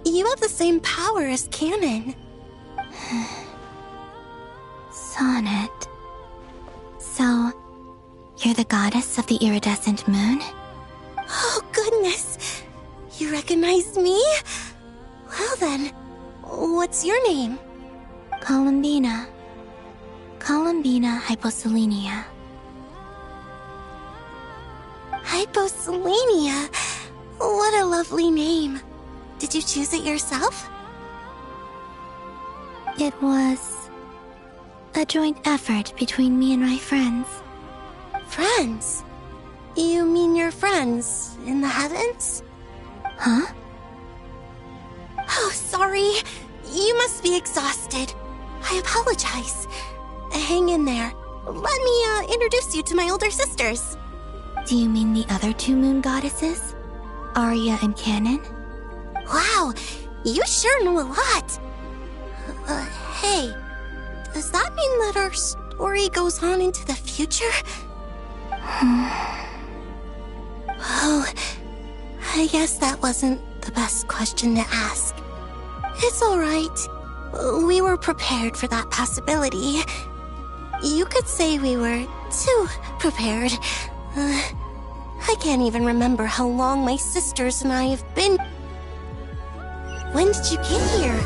You have the same power as Canon. Sonnet. So, you're the goddess of the iridescent moon? Oh, goodness. You recognize me? Well then, what's your name? Columbina. Columbina Hyposelenia. Hyposelenia. What a lovely name. Did you choose it yourself? It was a joint effort between me and my friends. Friends? You mean your friends in the heavens? Huh? Oh, sorry. You must be exhausted. I apologize. Hang in there. Let me introduce you to my older sisters. Do you mean the other two moon goddesses? Arya and Canon? Wow, you sure know a lot. Hey, does that mean that our story goes on into the future? Oh, I guess that wasn't the best question to ask. It's alright. We were prepared for that possibility. You could say we were too prepared. I can't even remember how long my sisters and I have been. When did you get here?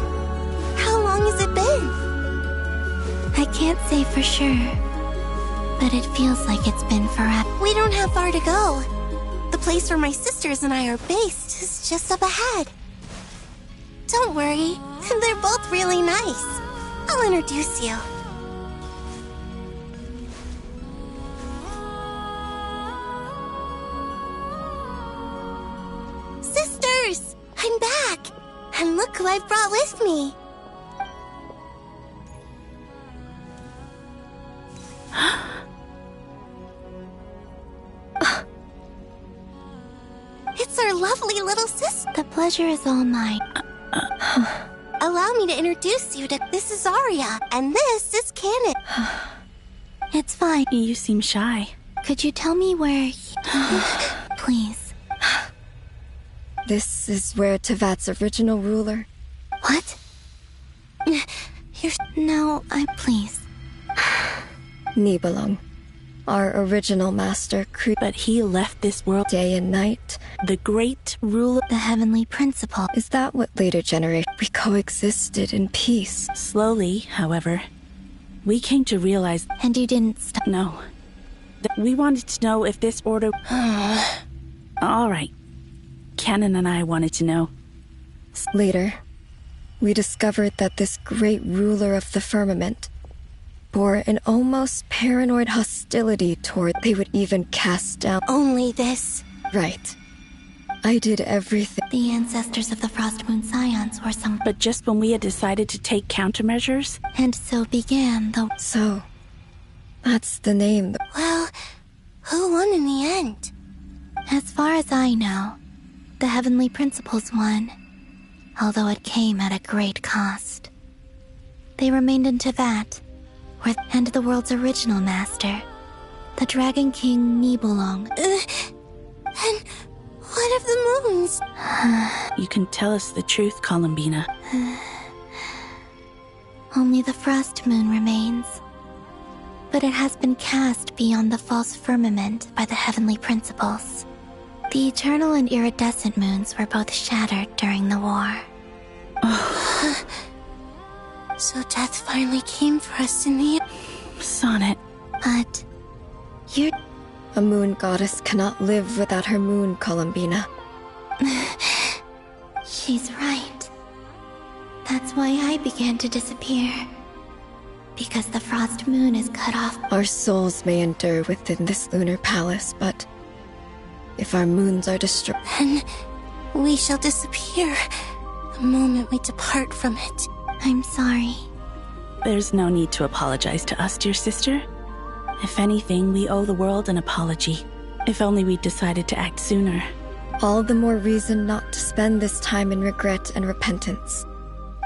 How long has it been? I can't say for sure, but it feels like it's been forever. We don't have far to go. The place where my sisters and I are based is just up ahead. Don't worry, they're both really nice. I'll introduce you. Sisters, I'm back. And look who I've brought with me. It's our lovely little sister. The pleasure is all mine. Allow me to introduce you to this is Arya, and this is Canon. It's fine. You seem shy. Could you tell me where Please. This is where Tevat's original ruler... What? No, please. Nibelung. Our original master, But he left this world. Day and night. The great ruler. The heavenly principle. Is that what later generations... We coexisted in peace? Slowly, however, we came to realize... And you didn't stop? No. We wanted to know if this order... Alright. Canon and I wanted to know. Later, we discovered that this great ruler of the firmament bore an almost paranoid hostility toward... They would even cast down... Only this. Right. I did everything... The ancestors of the Frost Moon Scions or some... But just when we had decided to take countermeasures... And so began the... So, that's the name... Well, who won in the end? As far as I know, the heavenly principles won, although it came at a great cost. They remained in Tevat, and the world's original master, the Dragon King Nibelung. And what of the moons? You can tell us the truth, Columbina. Only the Frost Moon remains, but it has been cast beyond the false firmament by the heavenly principles. The eternal and iridescent moons were both shattered during the war. So death finally came for us in the... Sonnet. But you're... A moon goddess cannot live without her moon, Columbina. She's right. That's why I began to disappear. Because the Frost Moon is cut off. Our souls may endure within this lunar palace, but if our moons are destroyed... Then we shall disappear the moment we depart from it. I'm sorry. There's no need to apologize to us, dear sister. If anything, we owe the world an apology. If only we'd decided to act sooner. All the more reason not to spend this time in regret and repentance.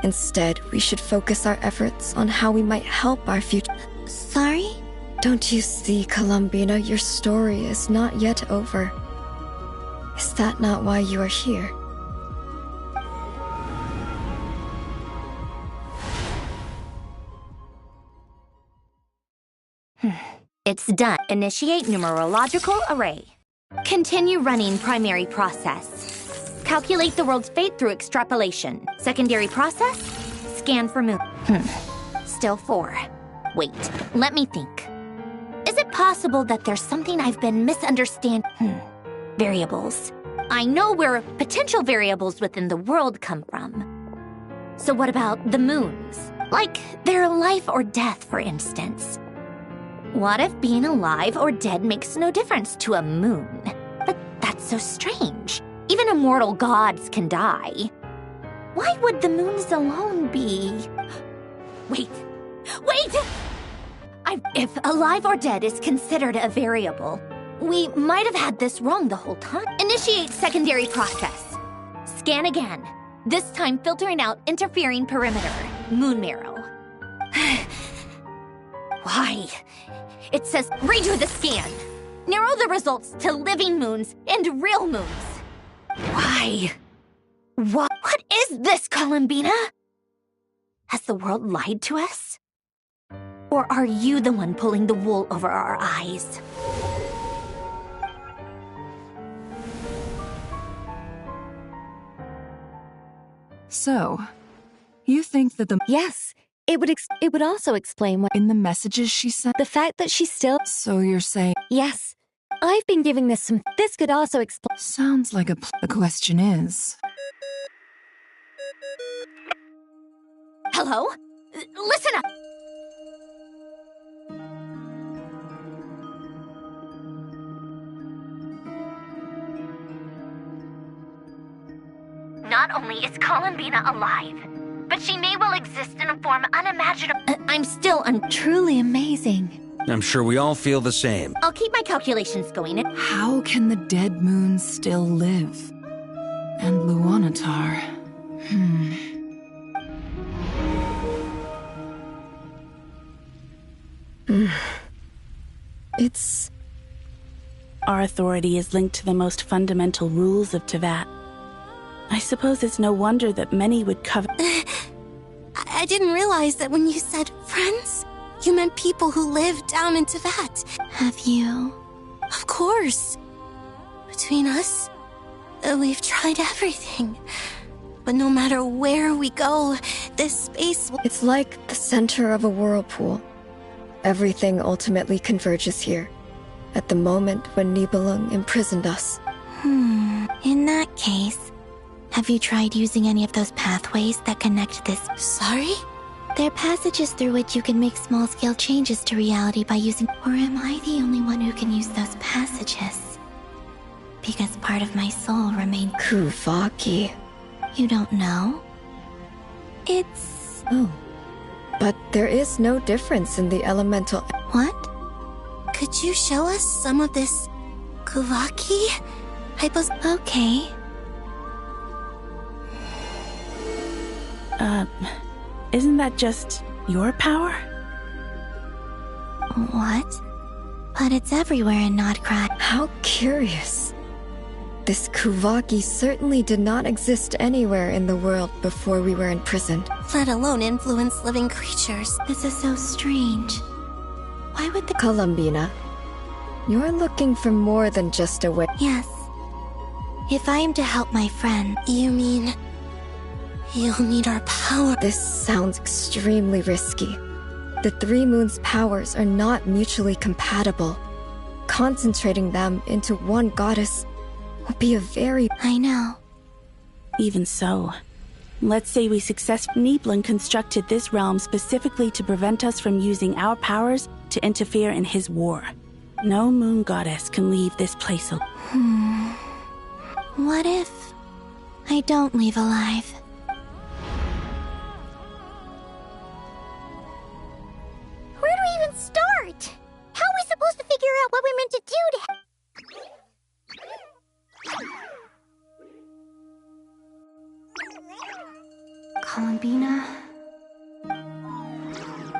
Instead, we should focus our efforts on how we might help our future. Sorry? Don't you see, Columbina, your story is not yet over. Is that not why you are here? It's done. Initiate numerological array. Continue running primary process. Calculate the world's fate through extrapolation. Secondary process? Scan for moon. Still 4. Wait, let me think. Is it possible that there's something I've been misunderstanding? Variables. I know where potential variables within the world come from. So what about the moons? Like their life or death, for instance. What if being alive or dead makes no difference to a moon? But that's so strange. Even immortal gods can die. Why would the moons alone be... Wait! If alive or dead is considered a variable, we might have had this wrong the whole time. Initiate secondary process. Scan again. This time filtering out interfering perimeter. Moon marrow. Why? It says redo the scan. Narrow the results to living moons and real moons. Why? What is this, Columbina? Has the world lied to us? Or are you the one pulling the wool over our eyes? So, you think that the... Yes, it would also explain what... In the messages she sent? The fact that she's still... So you're saying... Yes, I've been giving this some... This could also explain... Sounds like a... The question is... Hello? Listen up! Not only is Columbina alive, but she may well exist in a form unimaginable. I'm still Truly amazing. I'm sure we all feel the same. I'll keep my calculations going. How can the dead moon still live? And Luanatar... It's... Our authority is linked to the most fundamental rules of Teyvat. I suppose it's no wonder that many would covet... I didn't realize that when you said friends, you meant people who live down in Teyvat. Have you? Of course. Between us, we've tried everything. But no matter where we go, this space will... It's like the center of a whirlpool. Everything ultimately converges here, at the moment when Nibelung imprisoned us. In that case, have you tried using any of those pathways that connect this? Sorry? They're passages through which you can make small-scale changes to reality by using... Or am I the only one who can use those passages? Because part of my soul remains... Kuvaki. You don't know? It's... Oh. But there is no difference in the elemental... What? Could you show us some of this Kuvaki? Okay. Isn't that just your power? What? But it's everywhere in Nodcrat. How curious. This Kuvaki certainly did not exist anywhere in the world before we were imprisoned. Let alone influence living creatures. This is so strange. Why would the... Columbina, you're looking for more than just a way. Yes. If I am to help my friend... You mean... you'll need our power? This sounds extremely risky. The Three Moons' powers are not mutually compatible. Concentrating them into one goddess would be a very... I know. Even so, let's say we successfully... Nibelung constructed this realm specifically to prevent us from using our powers to interfere in his war. No moon goddess can leave this place alone. What if I don't leave alive? Where do we even start? How are we supposed to figure out what we're meant to do to... Columbina?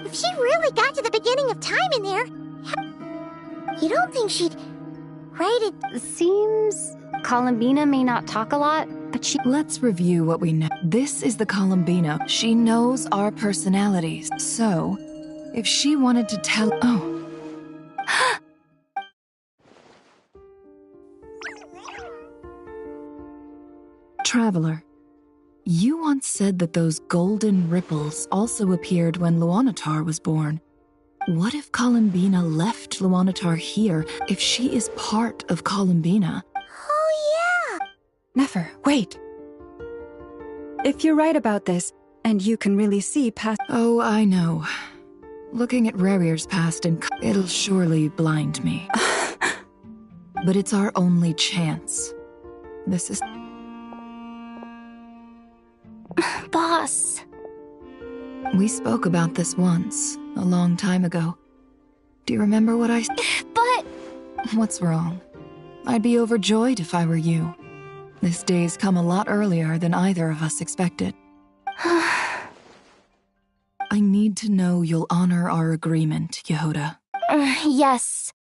If she really got to the beginning of time in there, you don't think she'd write it? Seems... Columbina may not talk a lot, but she... Let's review what we know. This is the Columbina. She knows our personalities. So, if she wanted to tell... Oh. traveler. You once said that those golden ripples also appeared when Luanatar was born. What if Columbina left Luanatar here if she is part of Columbina? Oh, yeah! Nefer, wait. If you're right about this, and you can really see past— Oh, I know. Looking at Rerir's past, it'll surely blind me. But it's our only chance. This is... Boss. We spoke about this once, a long time ago. Do you remember what I... But... What's wrong? I'd be overjoyed if I were you. This day's come a lot earlier than either of us expected. I need to know you'll honor our agreement, Yehoda. Yes,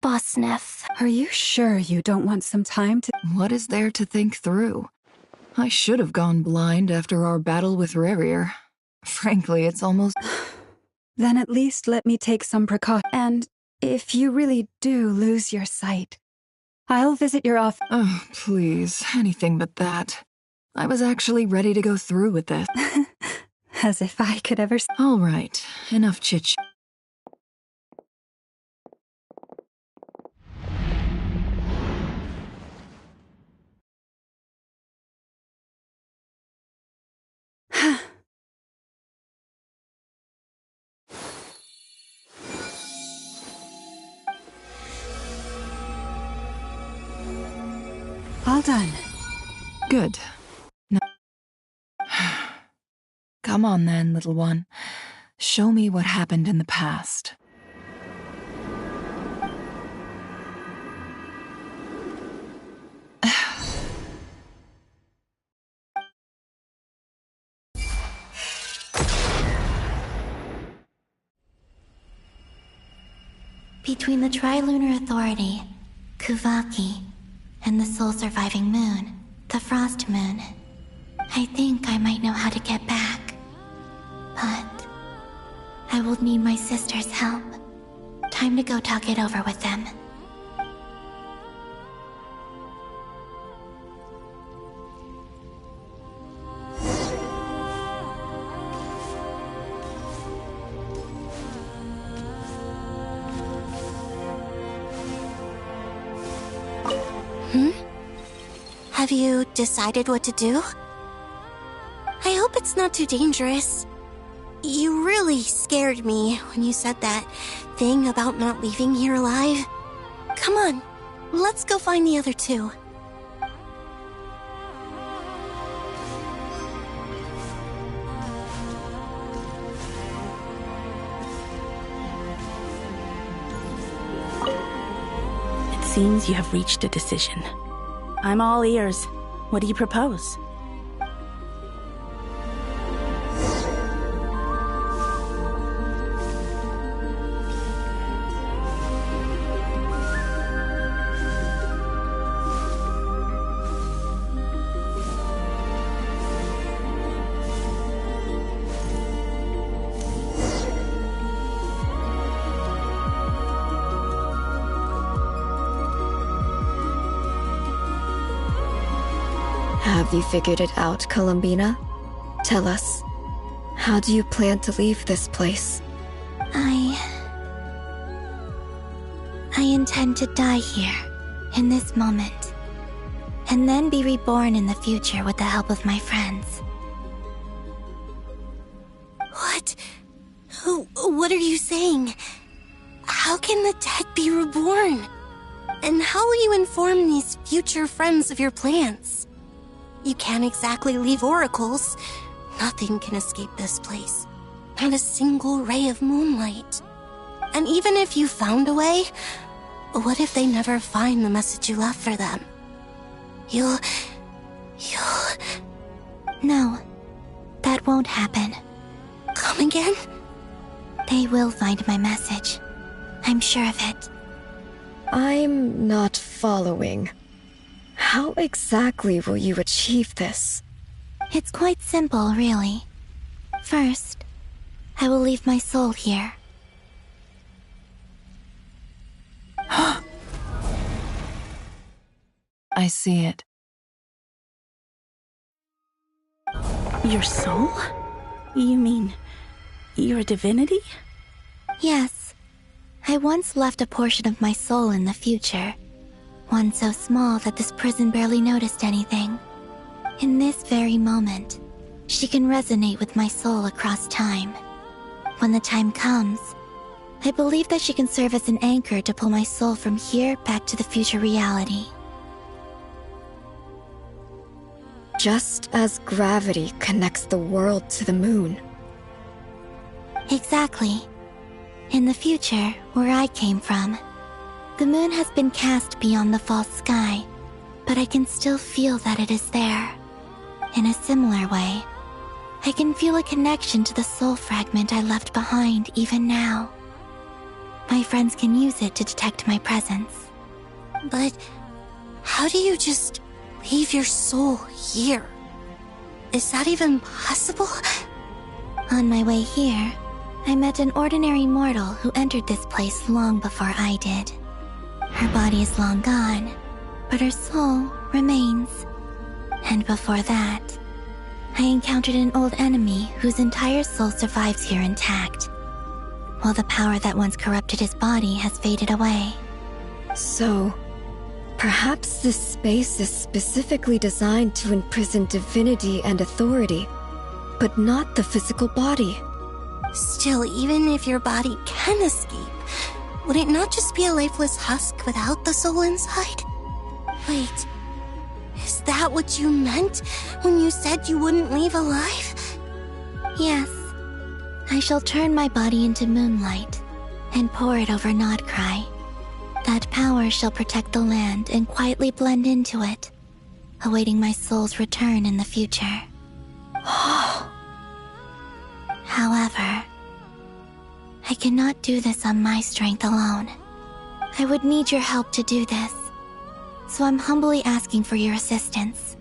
Boss Neff. Are you sure you don't want some time to— What is there to think through? I should have gone blind after our battle with Rerir. Frankly, it's almost... Then at least let me take some precaution. And if you really do lose your sight, I'll visit your office. Oh, please, anything but that. I was actually ready to go through with this. As if I could ever— All right, enough chit-chat. All done. Good. No. Come on then, little one. Show me what happened in the past. Between the Trilunar Authority, Kuvaki, and the sole-surviving moon, the Frost Moon, I think I might know how to get back. But I will need my sister's help. Time to go talk it over with them. Have you decided what to do? I hope it's not too dangerous. You really scared me when you said that thing about not leaving here alive. Come on, let's go find the other two. It seems you have reached a decision. I'm all ears. What do you propose? Have you figured it out, Columbina? Tell us, how do you plan to leave this place? I intend to die here, in this moment, and then be reborn in the future with the help of my friends. What? What are you saying? How can the dead be reborn? And how will you inform these future friends of your plans? You can't exactly leave oracles. Nothing can escape this place. Not a single ray of moonlight. And even if you found a way, what if they never find the message you left for them? You'll... No, that won't happen. Come again? They will find my message. I'm sure of it. I'm not following. How exactly will you achieve this? It's quite simple, really. First, I will leave my soul here. I see it. Your soul? You mean you're a divinity? Yes. I once left a portion of my soul in the future. One so small that this prison barely noticed anything. In this very moment, she can resonate with my soul across time. When the time comes, I believe that she can serve as an anchor to pull my soul from here back to the future reality. Just as gravity connects the world to the moon. Exactly. In the future, where I came from, the moon has been cast beyond the false sky, but I can still feel that it is there. In a similar way, I can feel a connection to the soul fragment I left behind even now. My friends can use it to detect my presence. But how do you just leave your soul here? Is that even possible? On my way here, I met an ordinary mortal who entered this place long before I did. Her body is long gone, but her soul remains. And before that, I encountered an old enemy whose entire soul survives here intact, while the power that once corrupted his body has faded away. So, perhaps this space is specifically designed to imprison divinity and authority, but not the physical body. Still, even if your body can escape, would it not just be a lifeless husk without the soul inside? Wait, is that what you meant when you said you wouldn't leave alive? Yes. I shall turn my body into moonlight and pour it over Nodcry. That power shall protect the land and quietly blend into it, awaiting my soul's return in the future. However, I cannot do this on my strength alone. I would need your help to do this, so I'm humbly asking for your assistance.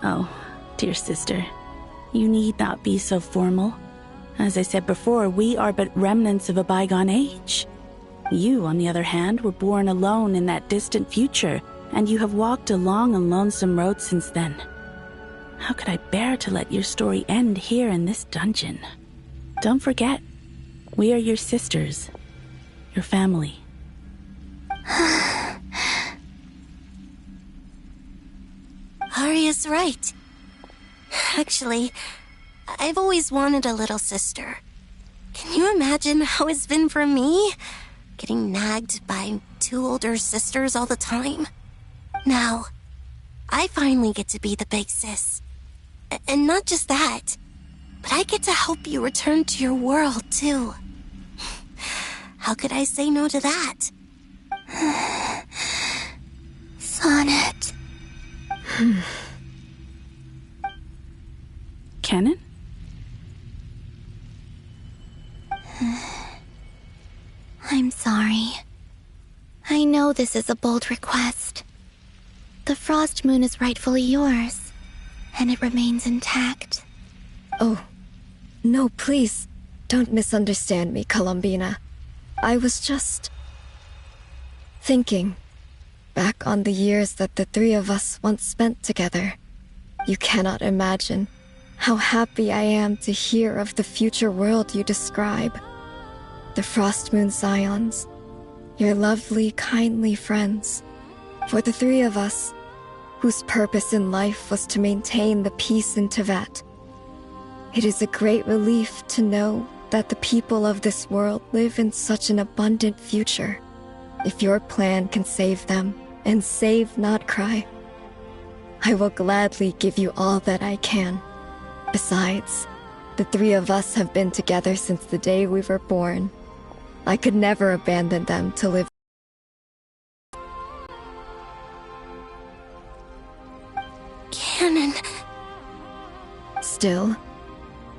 Oh, dear sister, you need not be so formal. As I said before, we are but remnants of a bygone age. You, on the other hand, were born alone in that distant future, and you have walked a long and lonesome road since then. How could I bear to let your story end here in this dungeon? Don't forget, we are your sisters, your family. Arya's right. Actually, I've always wanted a little sister. Can you imagine how it's been for me? Getting nagged by two older sisters all the time. Now, I finally get to be the big sis. And not just that, but I get to help you return to your world, too. How could I say no to that? Sonnet. Canon? I'm sorry. I know this is a bold request. The Frost Moon is rightfully yours, and it remains intact. Oh, no, please, don't misunderstand me, Columbina. I was just thinking back on the years that the three of us once spent together. You cannot imagine how happy I am to hear of the future world you describe. The Frost Moon Scions, your lovely, kindly friends. For the three of us, whose purpose in life was to maintain the peace in Teyvat. It is a great relief to know that the people of this world live in such an abundant future. If your plan can save them and save Nodcry, I will gladly give you all that I can. Besides, the three of us have been together since the day we were born. I could never abandon them to live. Canon. Still,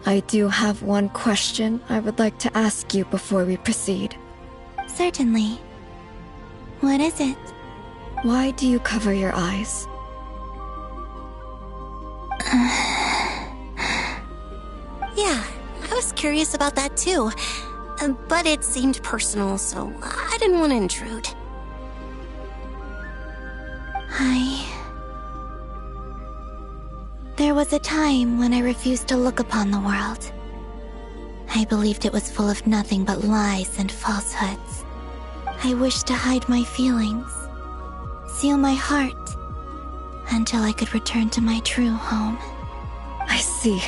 I do have one question I would like to ask you before we proceed. Certainly. What is it? Why do you cover your eyes? Yeah, I was curious about that too. But it seemed personal, so I didn't want to intrude. There was a time when I refused to look upon the world. I believed it was full of nothing but lies and falsehoods. I wished to hide my feelings, seal my heart, until I could return to my true home. I see.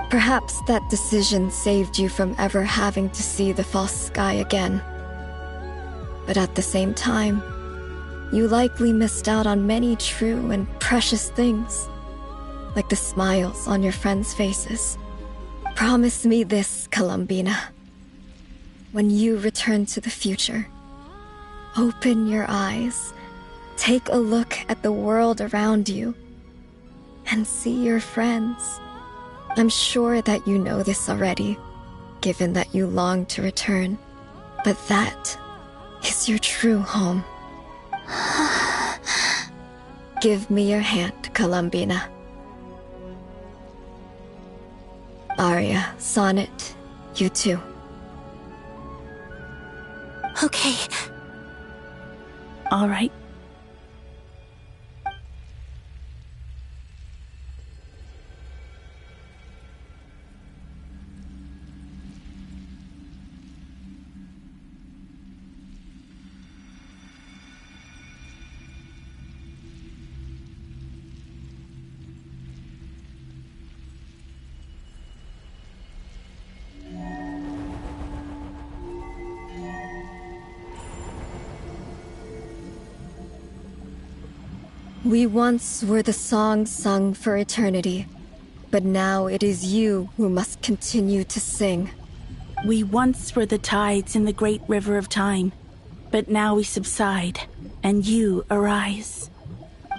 Perhaps that decision saved you from ever having to see the false sky again. But at the same time, you likely missed out on many true and precious things, like the smiles on your friends' faces. Promise me this, Columbina. When you return to the future, open your eyes, take a look at the world around you, and see your friends. I'm sure that you know this already, given that you long to return, but that is your true home. Give me your hand, Columbina. Aria, Sonnet, you too. Okay. All right. We once were the song sung for eternity, but now it is you who must continue to sing. We once were the tides in the great river of time, but now we subside, and you arise.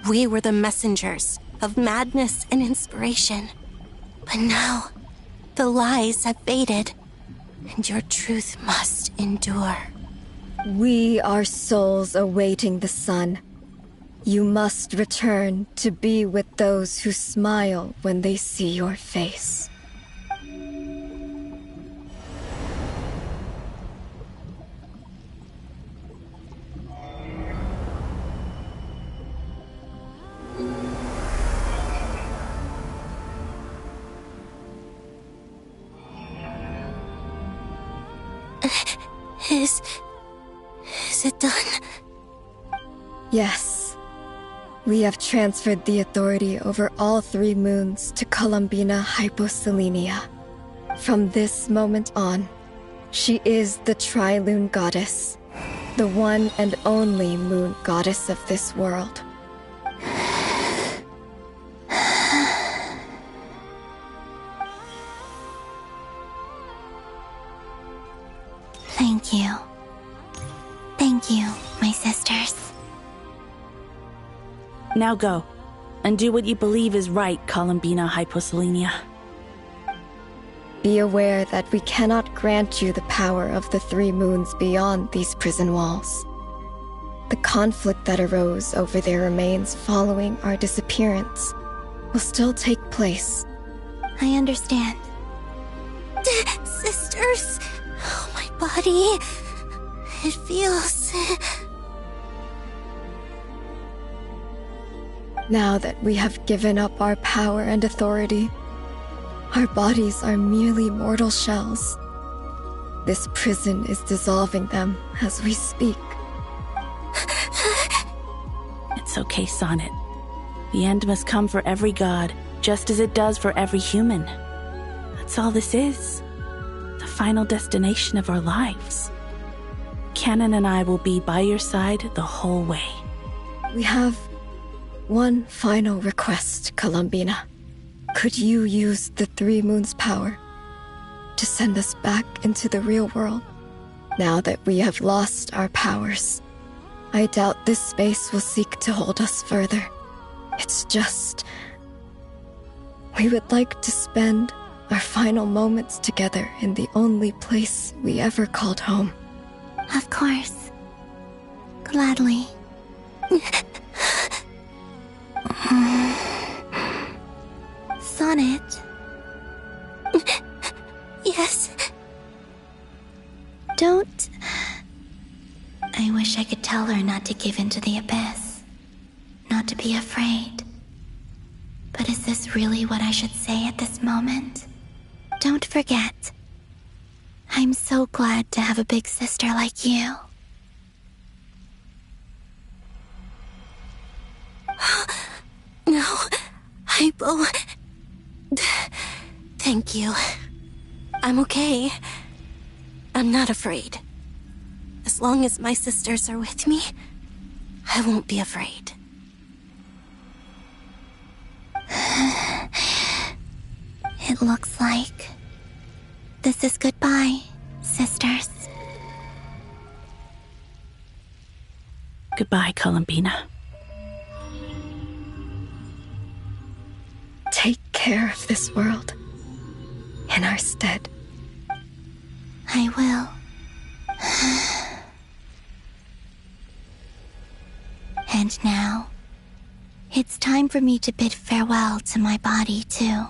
We were the messengers of madness and inspiration. But now, the lies have faded, and your truth must endure. We are souls awaiting the sun. You must return to be with those who smile when they see your face. Is it done? Yes. We have transferred the authority over all 3 moons to Columbina Hyposelenia. From this moment on, she is the Tri-Lune Goddess, the one and only moon goddess of this world. Thank you. Thank you, my sisters. Now go, and do what you believe is right, Columbina Hyposelenia. Be aware that we cannot grant you the power of the 3 moons beyond these prison walls. The conflict that arose over their remains following our disappearance will still take place. I understand. Sisters, oh, my body. It feels... Now that we have given up our power and authority, our bodies are merely mortal shells. This prison is dissolving them as we speak. It's okay, Sonnet. The end must come for every god, just as it does for every human. That's all this is. The final destination of our lives. Canon and I will be by your side the whole way. We have one final request, Columbina. Could you use the 3 moons' power to send us back into the real world? Now that we have lost our powers, I doubt this space will seek to hold us further. It's just... we would like to spend our final moments together in the only place we ever called home. Of course. Gladly. Sonnet. Yes? Don't... I wish I could tell her not to give in to the abyss. Not to be afraid. But this really what I should say at this moment? Don't forget, I'm so glad to have a big sister like you. No, Hypo. Thank you. I'm okay. I'm not afraid. As long as my sisters are with me, I won't be afraid. It looks like this is goodbye, sisters. Goodbye, Columbina. Take care of this world in our stead. I will. And now, it's time for me to bid farewell to my body, too.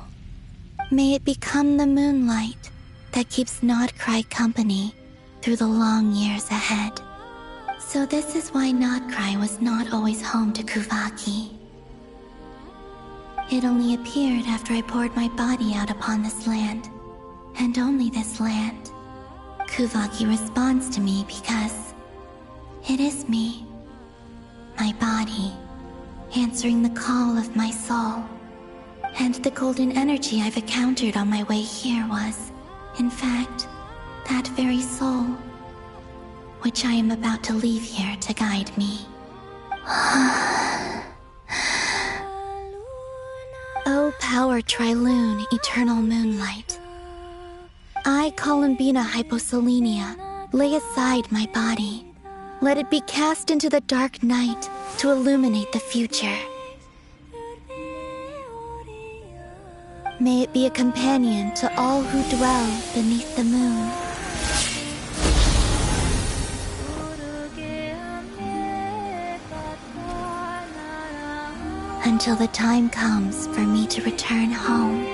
May it become the moonlight that keeps Nodcry company through the long years ahead. So this is why Nodcry was not always home to Kuvaki. It only appeared after I poured my body out upon this land, and only this land. Kuvaki responds to me because it is me, my body, answering the call of my soul. And the golden energy I've encountered on my way here was, in fact, that very soul, which I am about to leave here to guide me. O power Trilune, eternal moonlight. I, Columbina Hyposelenia, lay aside my body. Let it be cast into the dark night to illuminate the future. May it be a companion to all who dwell beneath the moon. Until the time comes for me to return home.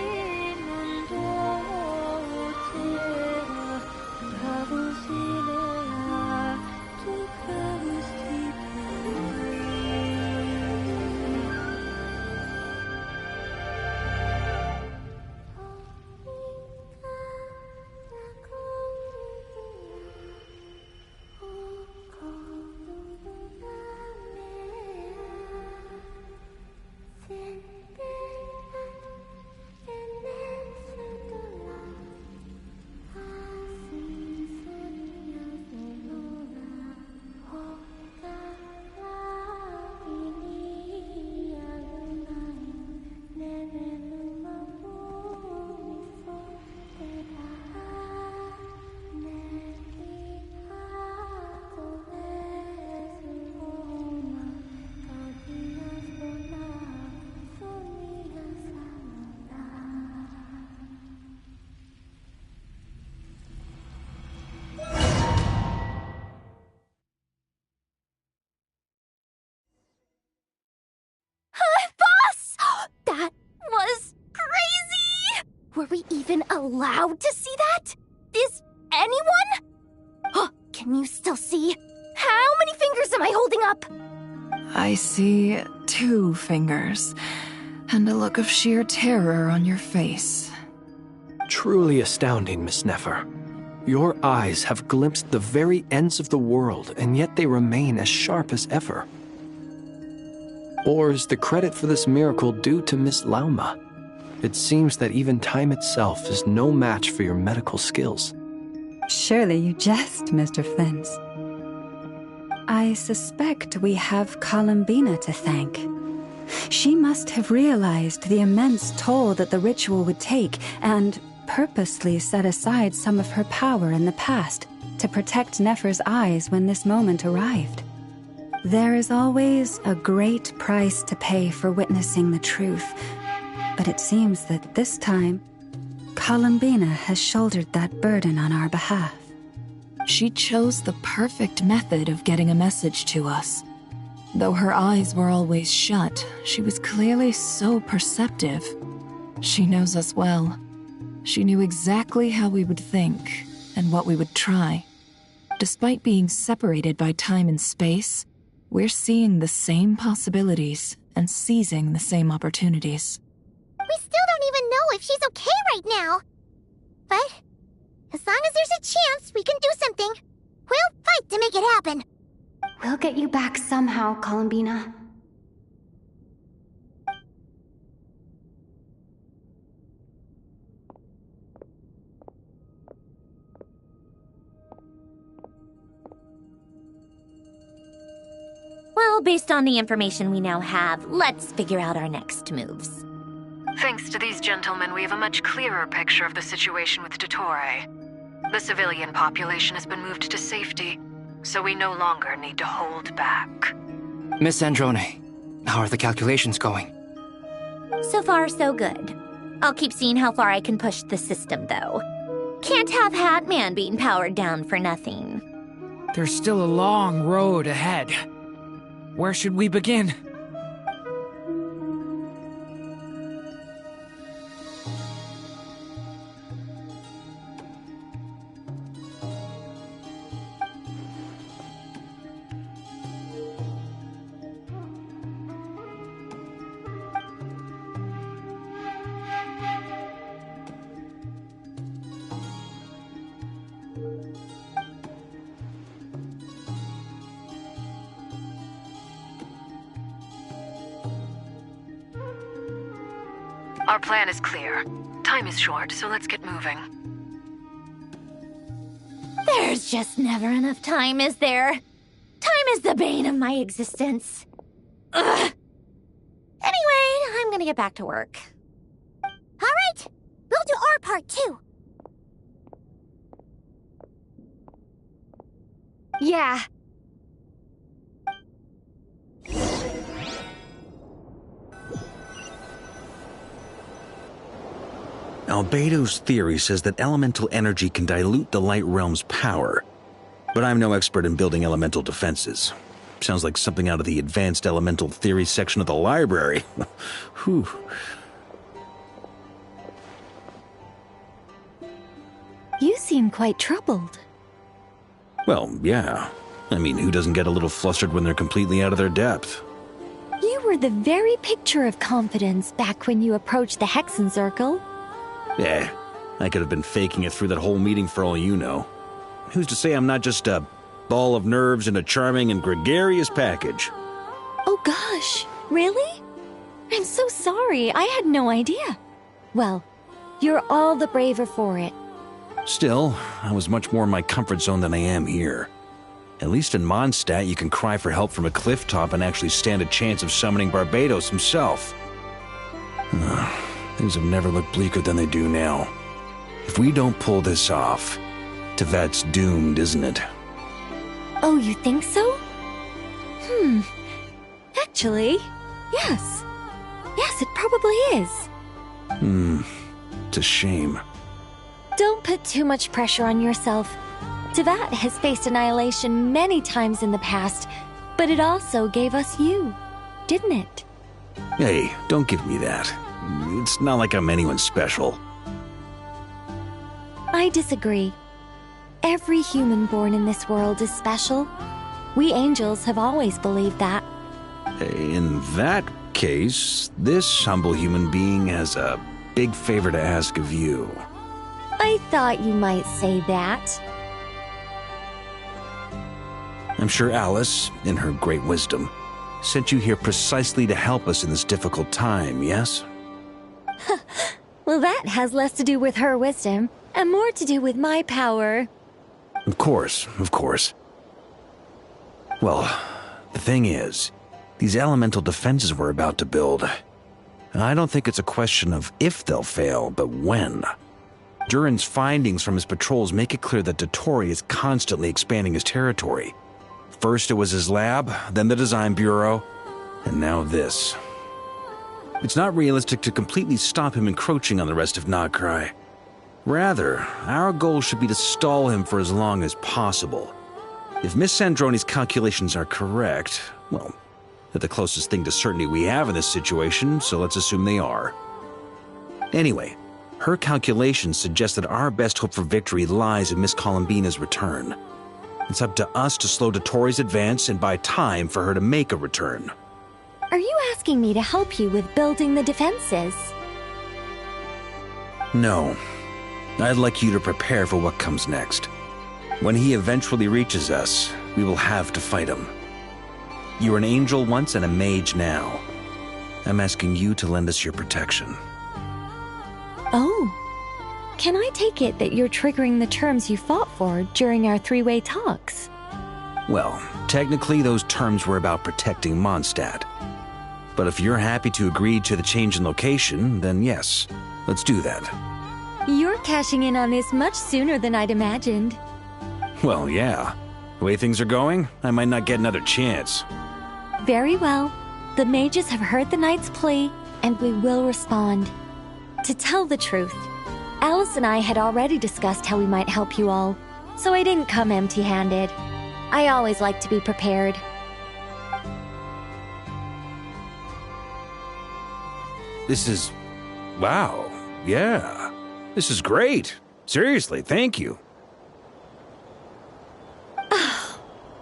That was crazy! Were we even allowed to see that? Is anyone? Oh, can you still see? How many fingers am I holding up? I see 2 fingers, and a look of sheer terror on your face. Truly astounding, Miss Nefer. Your eyes have glimpsed the very ends of the world, and yet they remain as sharp as ever. Or is the credit for this miracle due to Miss Lauma? It seems that even time itself is no match for your medical skills. Surely you jest, Mr. Flins. I suspect we have Columbina to thank. She must have realized the immense toll that the ritual would take and purposely set aside some of her power in the past to protect Nefer's eyes when this moment arrived. There is always a great price to pay for witnessing the truth, but it seems that this time, Columbina has shouldered that burden on our behalf. She chose the perfect method of getting a message to us. Though her eyes were always shut, she was clearly so perceptive. She knows us well. She knew exactly how we would think and what we would try. Despite being separated by time and space, we're seeing the same possibilities and seizing the same opportunities. We We still don't even know if she's okay right now. But as long as there's a chance we can do something, we'll fight to make it happen. We'll get you back somehow, Columbina. Well, based on the information we now have, let's figure out our next moves. Thanks to these gentlemen, we have a much clearer picture of the situation with Dottore. The civilian population has been moved to safety, so we no longer need to hold back. Miss Androne, how are the calculations going? So far, so good. I'll keep seeing how far I can push the system, though. Can't have Hatman being powered down for nothing. There's still a long road ahead. Where should we begin? Our plan is clear. Time is short, so let's get moving. There's just never enough time, is there? Time is the bane of my existence. Ugh. Anyway, I'm gonna get back to work. All right, we'll do our part too. Yeah. Albedo's theory says that elemental energy can dilute the light realm's power, but I'm no expert in building elemental defenses. Sounds like something out of the advanced elemental theory section of the library. Whew. You seem quite troubled. Well, yeah. I mean, who doesn't get a little flustered when they're completely out of their depth? You were the very picture of confidence back when you approached the Hexen Circle. Yeah, I could have been faking it through that whole meeting for all you know. Who's to say I'm not just a ball of nerves in a charming and gregarious package? Oh gosh, really? I'm so sorry, I had no idea. Well, you're all the braver for it. Still, I was much more in my comfort zone than I am here. At least in Mondstadt, you can cry for help from a cliff top and actually stand a chance of summoning Barbados himself. Things have never looked bleaker than they do now. If we don't pull this off, Tevat's doomed, isn't it? Oh, you think so? Actually, yes. Yes, it probably is. It's a shame. Don't put too much pressure on yourself. Tevat has faced annihilation many times in the past, but it also gave us you, didn't it? Hey, don't give me that. It's not like I'm anyone special. I disagree. Every human born in this world is special. We angels have always believed that. In that case, this humble human being has a big favor to ask of you. I thought you might say that. I'm sure Alice, in her great wisdom, sent you here precisely to help us in this difficult time, yes? Well, that has less to do with her wisdom, and more to do with my power. Of course, of course. Well, the thing is, these elemental defenses we're about to build, I don't think it's a question of if they'll fail, but when. Durin's findings from his patrols make it clear that Dottore is constantly expanding his territory. First it was his lab, then the design bureau, and now this. It's not realistic to completely stop him encroaching on the rest of Nagrai. Rather, our goal should be to stall him for as long as possible. If Miss Androne's calculations are correct, well, they're the closest thing to certainty we have in this situation, so let's assume they are. Anyway, her calculations suggest that our best hope for victory lies in Miss Columbina's return. It's up to us to slow Dottore's advance and buy time for her to make a return. Are you asking me to help you with building the defenses? No. I'd like you to prepare for what comes next. When he eventually reaches us, we will have to fight him. You were an angel once and a mage now. I'm asking you to lend us your protection. Oh. Can I take it that you're triggering the terms you fought for during our three-way talks? Well, technically those terms were about protecting Mondstadt. But if you're happy to agree to the change in location, then yes, let's do that. You're cashing in on this much sooner than I'd imagined. Well, yeah. The way things are going, I might not get another chance. Very well. The mages have heard the knight's plea, and we will respond. To tell the truth, Alice and I had already discussed how we might help you all, so I didn't come empty-handed. I always like to be prepared. This is... wow. Yeah. This is great. Seriously, thank you.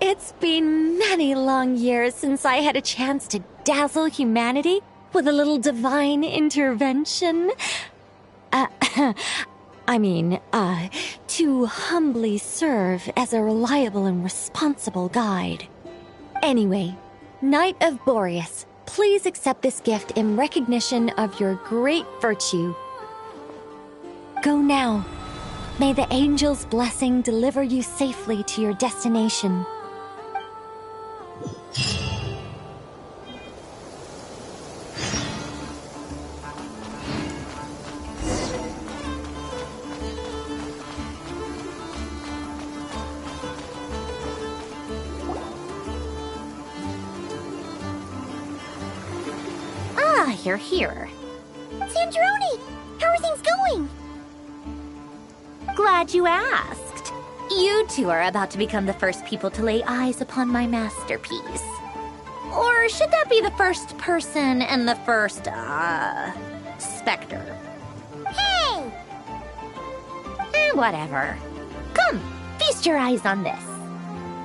It's been many long years since I had a chance to dazzle humanity with a little divine intervention. To humbly serve as a reliable and responsible guide. Anyway, Knight of Boreas, please accept this gift in recognition of your great virtue. Go now. May the angel's blessing deliver you safely to your destination. Ah, you're here. Sandrone! How are things going? Glad you asked. You two are about to become the first people to lay eyes upon my masterpiece. Or should that be the first person and the first, specter? Hey! Whatever. Come, feast your eyes on this.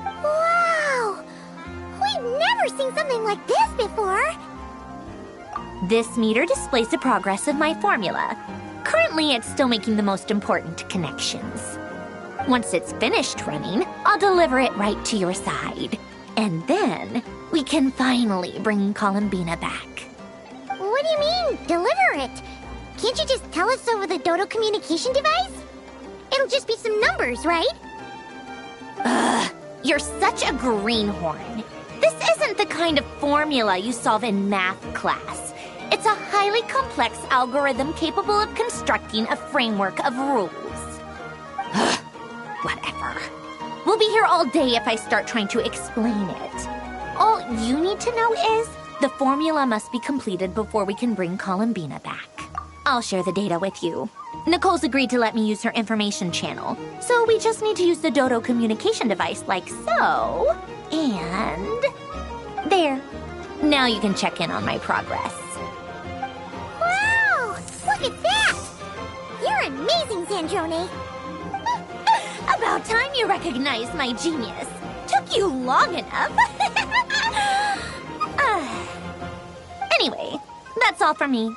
Wow! We've never seen something like this before! This meter displays the progress of my formula. Currently, it's still making the most important connections. Once it's finished running, I'll deliver it right to your side. And then, we can finally bring Columbina back. What do you mean, deliver it? Can't you just tell us over the Dodo communication device? It'll just be some numbers, right? Ugh, you're such a greenhorn. This isn't the kind of formula you solve in math class. It's a highly complex algorithm capable of constructing a framework of rules. Whatever. We'll be here all day if I start trying to explain it. All you need to know is the formula must be completed before we can bring Columbina back. I'll share the data with you. Nicole's agreed to let me use her information channel, so we just need to use the Dodo communication device like so. And... there. Now you can check in on my progress. Wow! Look at that! You're amazing, Sandrone! About time you recognized my genius. Took you long enough. Anyway, that's all from me.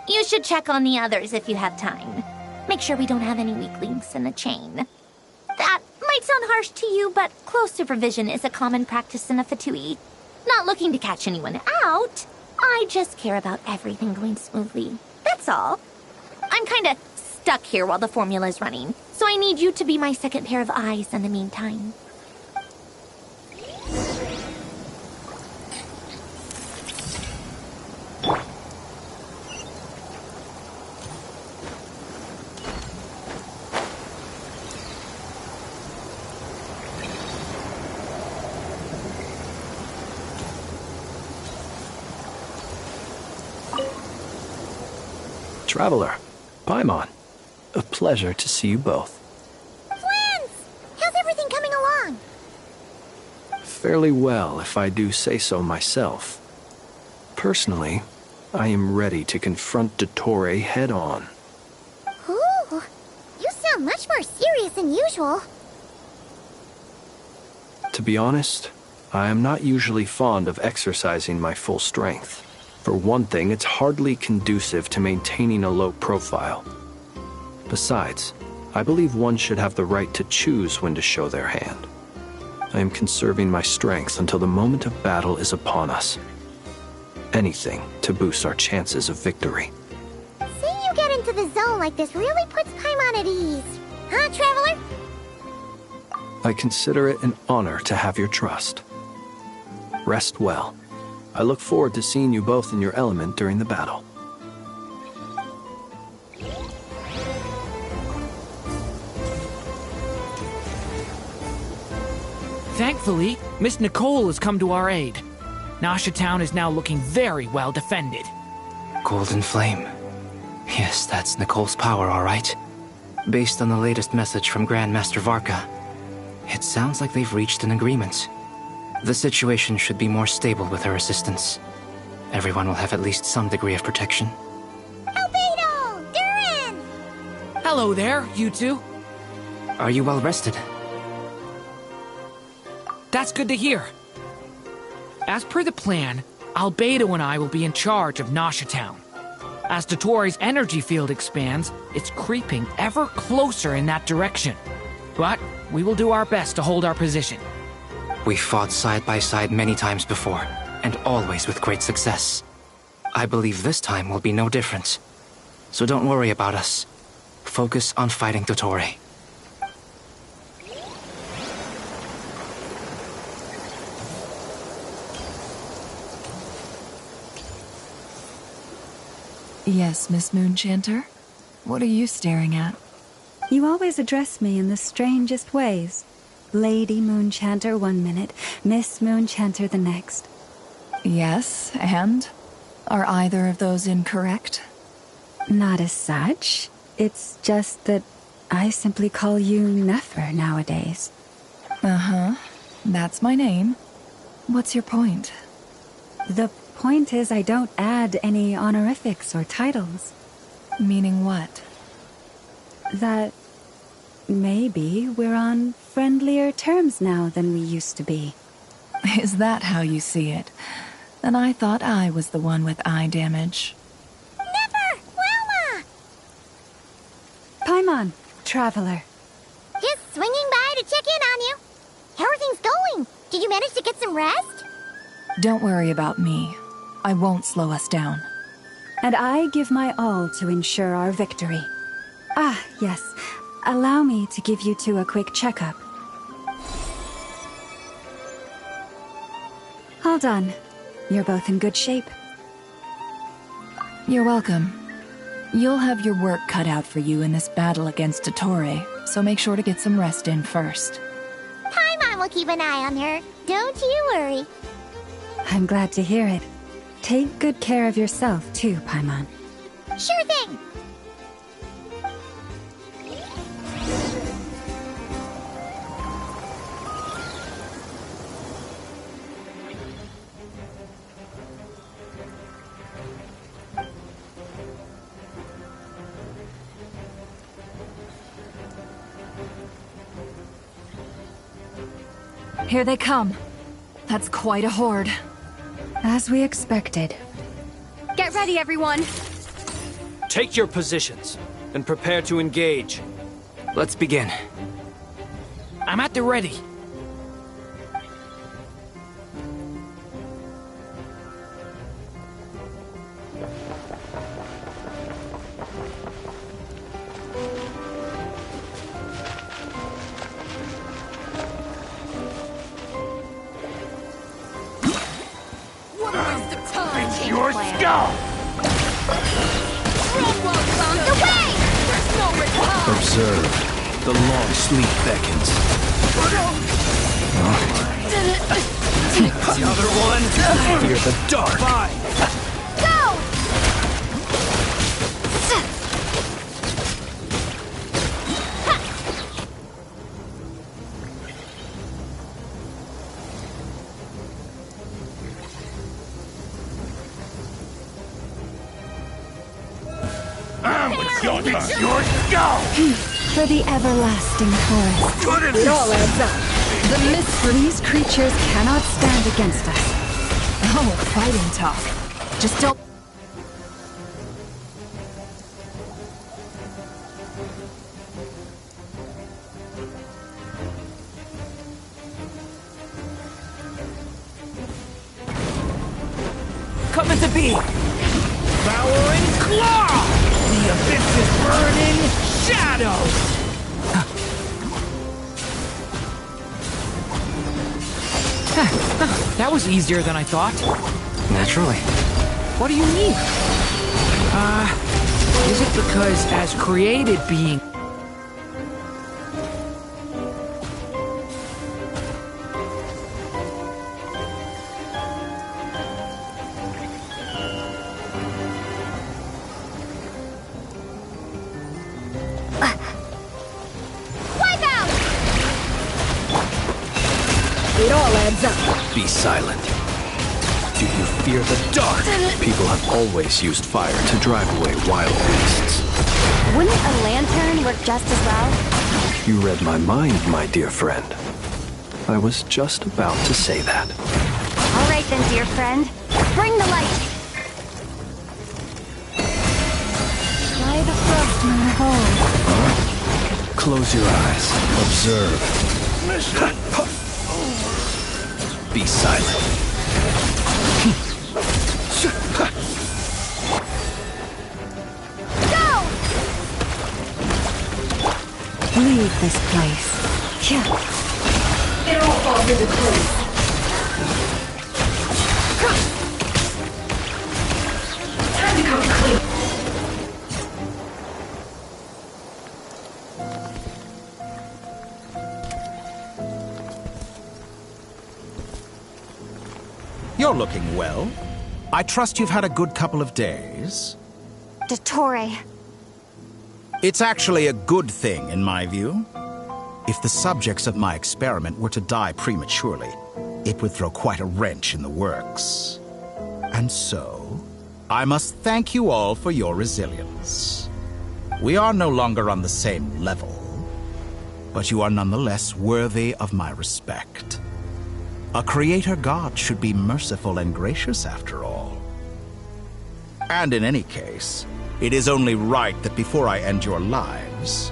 You should check on the others if you have time. Make sure we don't have any weak links in the chain. That might sound harsh to you, but close supervision is a common practice in a Fatui. Not looking to catch anyone out. I just care about everything going smoothly. That's all. I'm kinda stuck here while the formula's running, so I need you to be my second pair of eyes in the meantime. Traveler, Paimon, a pleasure to see you both. Flans! How's everything coming along? Fairly well, if I do say so myself. Personally, I am ready to confront Dottore head-on. Ooh, you sound much more serious than usual. To be honest, I am not usually fond of exercising my full strength. For one thing, it's hardly conducive to maintaining a low profile. Besides, I believe one should have the right to choose when to show their hand. I am conserving my strength until the moment of battle is upon us. Anything to boost our chances of victory. Seeing you get into the zone like this really puts Paimon at ease. Huh, Traveler? I consider it an honor to have your trust. Rest well. I look forward to seeing you both in your element during the battle. Thankfully, Miss Nicole has come to our aid. Nasha Town is now looking very well defended. Golden Flame. Yes, that's Nicole's power, all right. Based on the latest message from Grandmaster Varka, it sounds like they've reached an agreement. The situation should be more stable with her assistance. Everyone will have at least some degree of protection. Albedo! Durin! Hello there, you two. Are you well rested? That's good to hear. As per the plan, Albedo and I will be in charge of Nasha Town. As Dottoro's energy field expands, it's creeping ever closer in that direction. But we will do our best to hold our position. We fought side by side many times before, and always with great success. I believe this time will be no different. So don't worry about us. Focus on fighting Dottore. Yes, Miss Moonchanter? What are you staring at? You always address me in the strangest ways. Lady Moonchanter 1 minute, Miss Moonchanter the next. Yes, and? Are either of those incorrect? Not as such. It's just that I simply call you Nefer nowadays. Uh-huh. That's my name. What's your point? The point is I don't add any honorifics or titles. Meaning what? That maybe we're on friendlier terms now than we used to be. Is that how you see it? Then I thought I was the one with eye damage. Never! Wilma! Paimon, Traveler. Just swinging by to check in on you. How are things going? Did you manage to get some rest? Don't worry about me. I won't slow us down. And I give my all to ensure our victory. Ah, yes. Allow me to give you two a quick checkup. All done. You're both in good shape. You're welcome. You'll have your work cut out for you in this battle against Dottore, so make sure to get some rest in first. Paimon will keep an eye on her. Don't you worry. I'm glad to hear it. Take good care of yourself, too, Paimon. Sure thing! Here they come. That's quite a horde. As we expected. Get ready, everyone! Take your positions, and prepare to engage. Let's begin. I'm at the ready. Observe. The long sleep beckons. The other one? Fear the dark. Go! Your turn. Yours go! For the everlasting forest. It all adds up. The mist for these creatures cannot stand against us. Oh, fighting talk. Just don't... not meant to be! Devouring claw! The abyss's burning shadow! That was easier than I thought. Naturally. What do you mean? Is it because as created being... It all adds up. Be silent. Do you fear the dark? People have always used fire to drive away wild beasts. Wouldn't a lantern work just as well? You read my mind, my dear friend. I was just about to say that. All right then, dear friend. Bring the light. Fly the frost moon home. Close your eyes. Observe. Be silent. Go! Leave this place. Yeah. It all falls into place. Time to come clean. You're looking well. I trust you've had a good couple of days. Dottore. It's actually a good thing, in my view. If the subjects of my experiment were to die prematurely, it would throw quite a wrench in the works. And so, I must thank you all for your resilience. We are no longer on the same level, but you are nonetheless worthy of my respect. A creator god should be merciful and gracious after all. And in any case, it is only right that before I end your lives,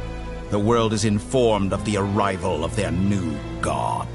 the world is informed of the arrival of their new god.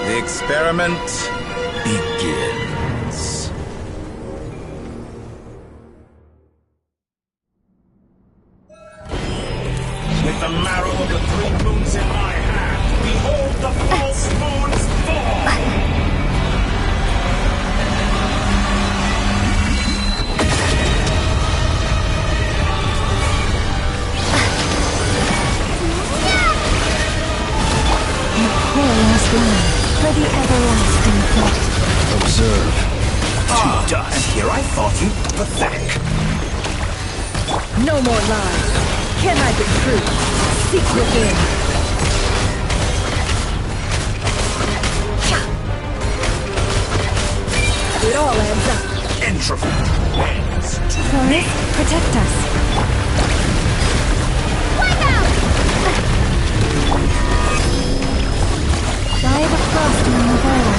The experiment begins. With the marrow of the 3 moons in my hand, behold the false moon's fall! The poor last line for the everlasting thought. Observe. To dust. And here I thought you pathetic. No more lies. Can't hide the truth. Seek within. It all adds up. Entropy. Taurus, protect us. Fly the frost moon home.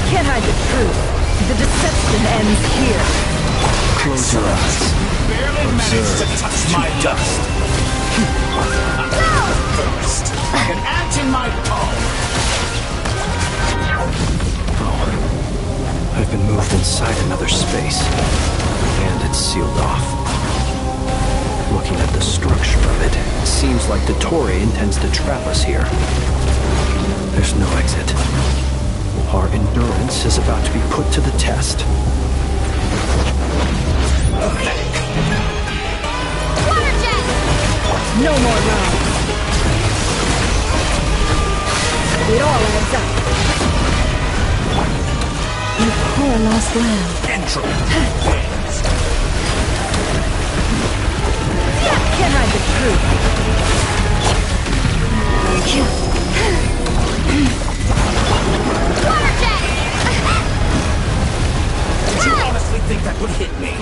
Can't hide the truth. The deception ends here. Close your eyes. Barely managed to touch my dust. First, like an ant in my palm. Oh, I've been moved inside another space, and it's sealed off. Looking at the structure of it, it seems like Dottore intends to trap us here. There's no exit. Our endurance is about to be put to the test. Pathetic. Water jet! No more lies. It all adds up. You poor lost lamb. Can't hide the truth. Water jet! Did you honestly think that would hit me?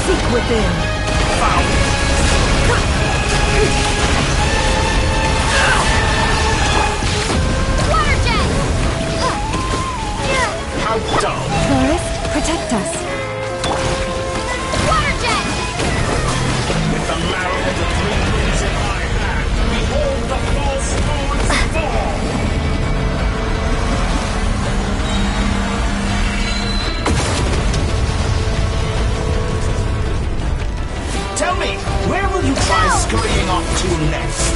Seek within. Found. Water jet! How dull. Forest, protect us. Water jet! With the marrow of the three winds in my hand, behold the false moons fall! Tell me, where will you try scurrying off to next?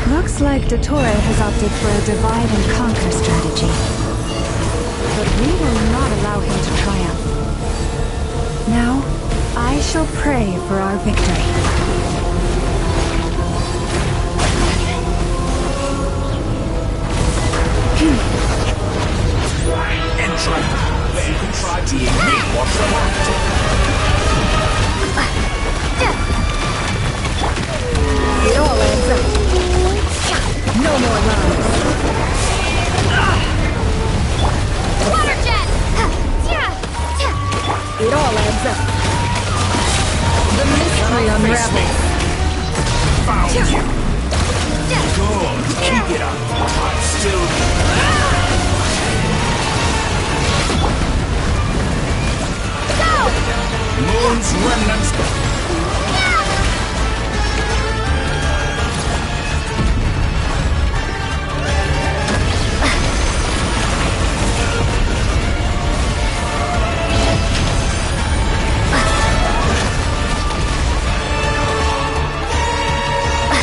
Looks like Dottore has opted for a divide and conquer strategy. But we will not allow him to triumph. Now, I shall pray for our victory. Enter. Then you can try being me more proactive. It all adds up. No more lies. Water jet! It all adds up. The mystery unravels. Found you. Good. Keep it up. I'm still Go! Moon's remnants.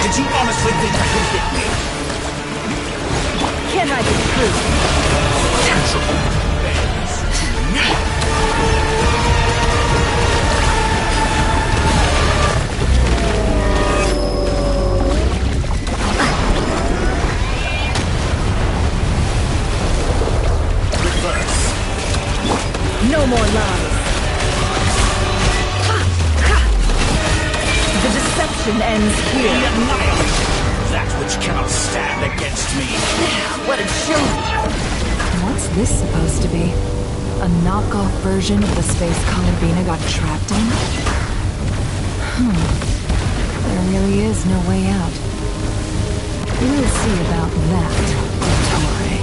Did you honestly think that could hit me? Can't hide the truth. Reverse. No more lies. The deception ends here. The annihilation. That which cannot stand against me. What a show! What's this supposed to be? A knockoff version of the space Columbina got trapped in? There really is no way out. We'll see about that, Dottore.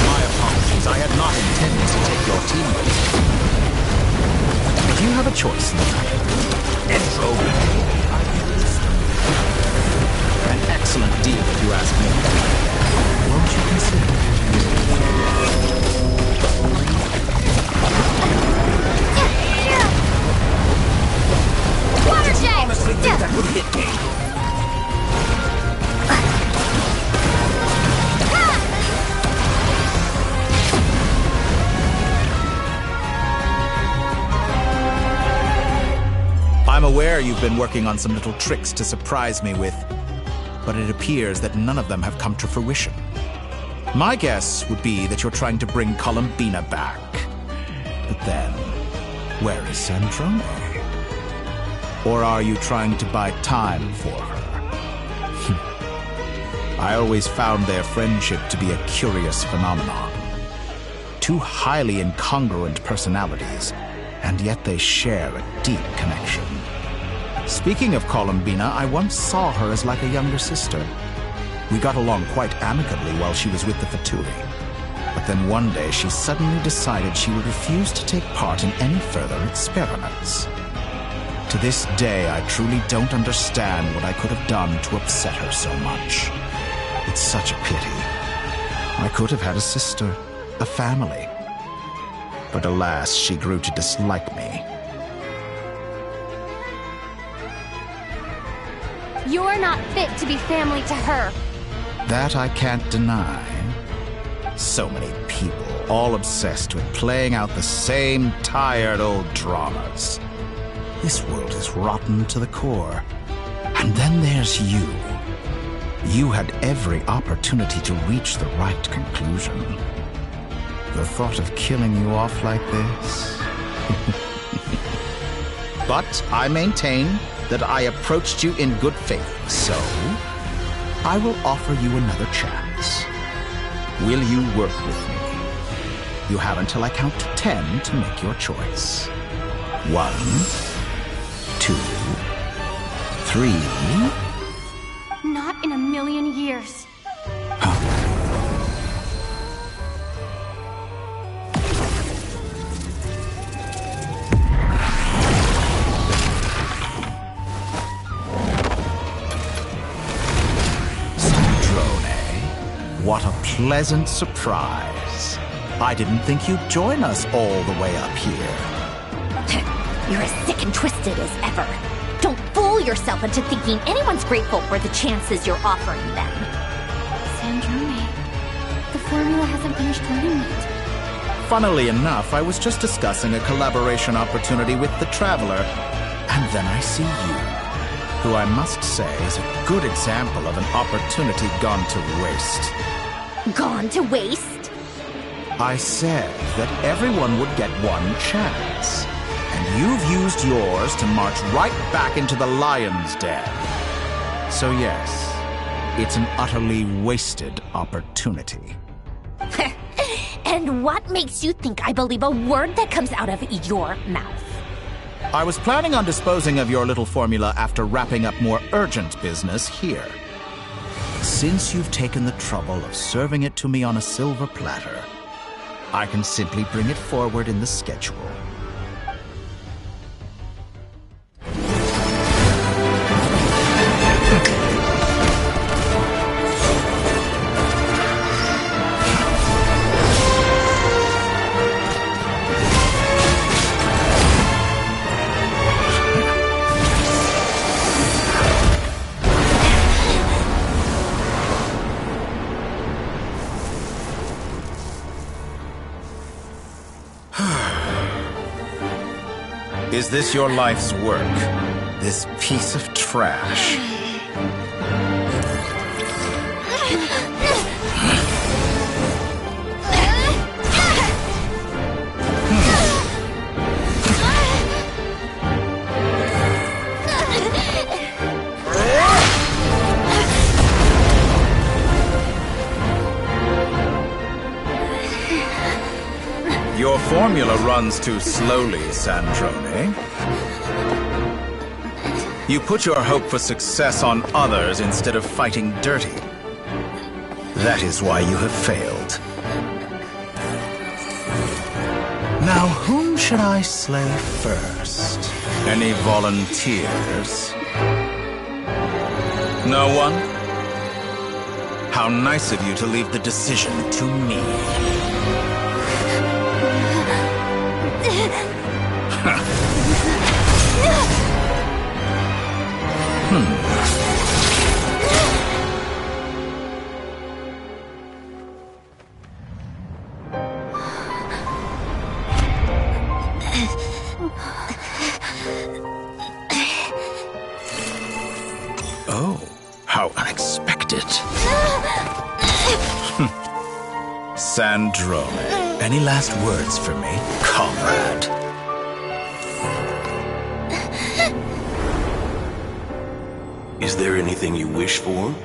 My apologies. I had not intended to take your team with me. But you have a choice now. Intro. An excellent deal, if you ask me. Won't you consider it? Water Did you jet! honestly think that would hit me? I'm aware you've been working on some little tricks to surprise me with, but it appears that none of them have come to fruition. My guess would be that you're trying to bring Columbina back. But then, where is Sandrone? Or are you trying to buy time for her? I always found their friendship to be a curious phenomenon. Two highly incongruent personalities, and yet they share a deep connection. Speaking of Columbina, I once saw her as like a younger sister. We got along quite amicably while she was with the Fatui. But then one day she suddenly decided she would refuse to take part in any further experiments. To this day, I truly don't understand what I could have done to upset her so much. It's such a pity. I could have had a sister, a family. But alas, she grew to dislike me. You're not fit to be family to her. That I can't deny. So many people, all obsessed with playing out the same tired old dramas. This world is rotten to the core. And then there's you. You had every opportunity to reach the right conclusion. The thought of killing you off like this? But I maintain that I approached you in good faith, so I will offer you another chance. Will you work with me? You have until I count to 10 to make your choice. 1, 2, 3. Not in a million years. What a pleasant surprise. I didn't think you'd join us all the way up here. You're as sick and twisted as ever. Don't fool yourself into thinking anyone's grateful for the chances you're offering them. Sandrone, the formula hasn't finished running yet. Funnily enough, I was just discussing a collaboration opportunity with the Traveler, and then I see you, who I must say is a good example of an opportunity gone to waste. Gone to waste? I said that everyone would get one chance, and you've used yours to march right back into the lion's den. So yes, it's an utterly wasted opportunity. And what makes you think I believe a word that comes out of your mouth? I was planning on disposing of your little formula after wrapping up more urgent business here. Since you've taken the trouble of serving it to me on a silver platter, I can simply bring it forward in the schedule. Is this your life's work? This piece of trash? Your formula runs too slowly, Sandrone. You put your hope for success on others instead of fighting dirty. That is why you have failed. Now, whom should I slay first? Any volunteers? No one? How nice of you to leave the decision to me. Oh, how unexpected. Sandrone, any last words for me, comrade? Is there anything you wish for?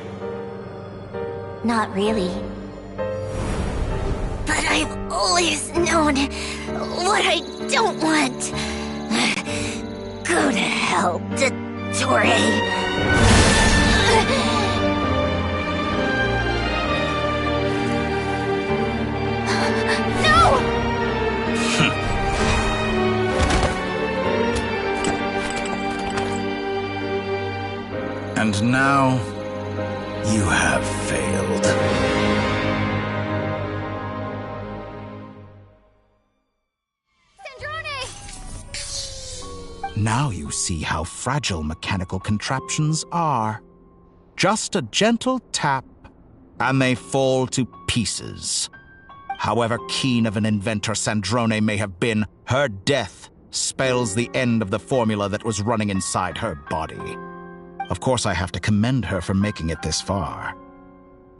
Not really. But I've always known what I don't want. Go to hell, Dottore. And now, you have failed. Now you see how fragile mechanical contraptions are. Just a gentle tap, and they fall to pieces. However keen of an inventor Sandrone may have been, her death spells the end of the formula that was running inside her body. Of course, I have to commend her for making it this far.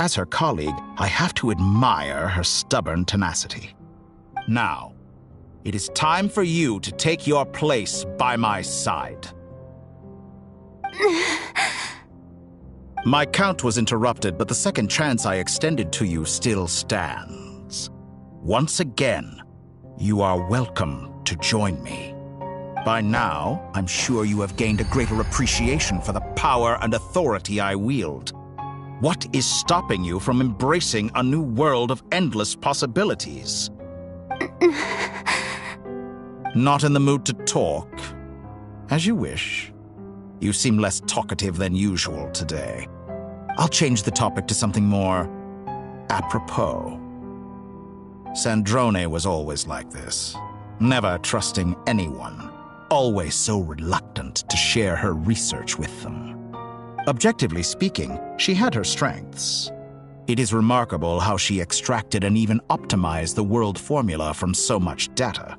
As her colleague, I have to admire her stubborn tenacity. Now, it is time for you to take your place by my side. My count was interrupted, but the second chance I extended to you still stands. Once again, you are welcome to join me. By now, I'm sure you have gained a greater appreciation for the power and authority I wield. What is stopping you from embracing a new world of endless possibilities? Not in the mood to talk? As you wish. You seem less talkative than usual today. I'll change the topic to something more apropos. Sandrone was always like this, never trusting anyone, always so reluctant to share her research with them. Objectively speaking, she had her strengths. It is remarkable how she extracted and even optimized the world formula from so much data.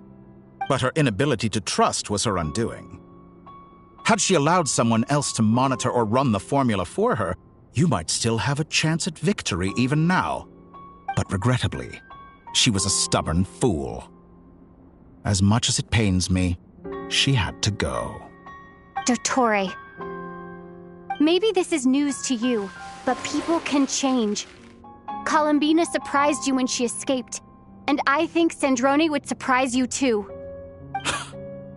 But her inability to trust was her undoing. Had she allowed someone else to monitor or run the formula for her, you might still have a chance at victory even now. But regrettably, she was a stubborn fool. As much as it pains me, she had to go. Dottore. Maybe this is news to you, but people can change. Columbina surprised you when she escaped, and I think Sandrone would surprise you too.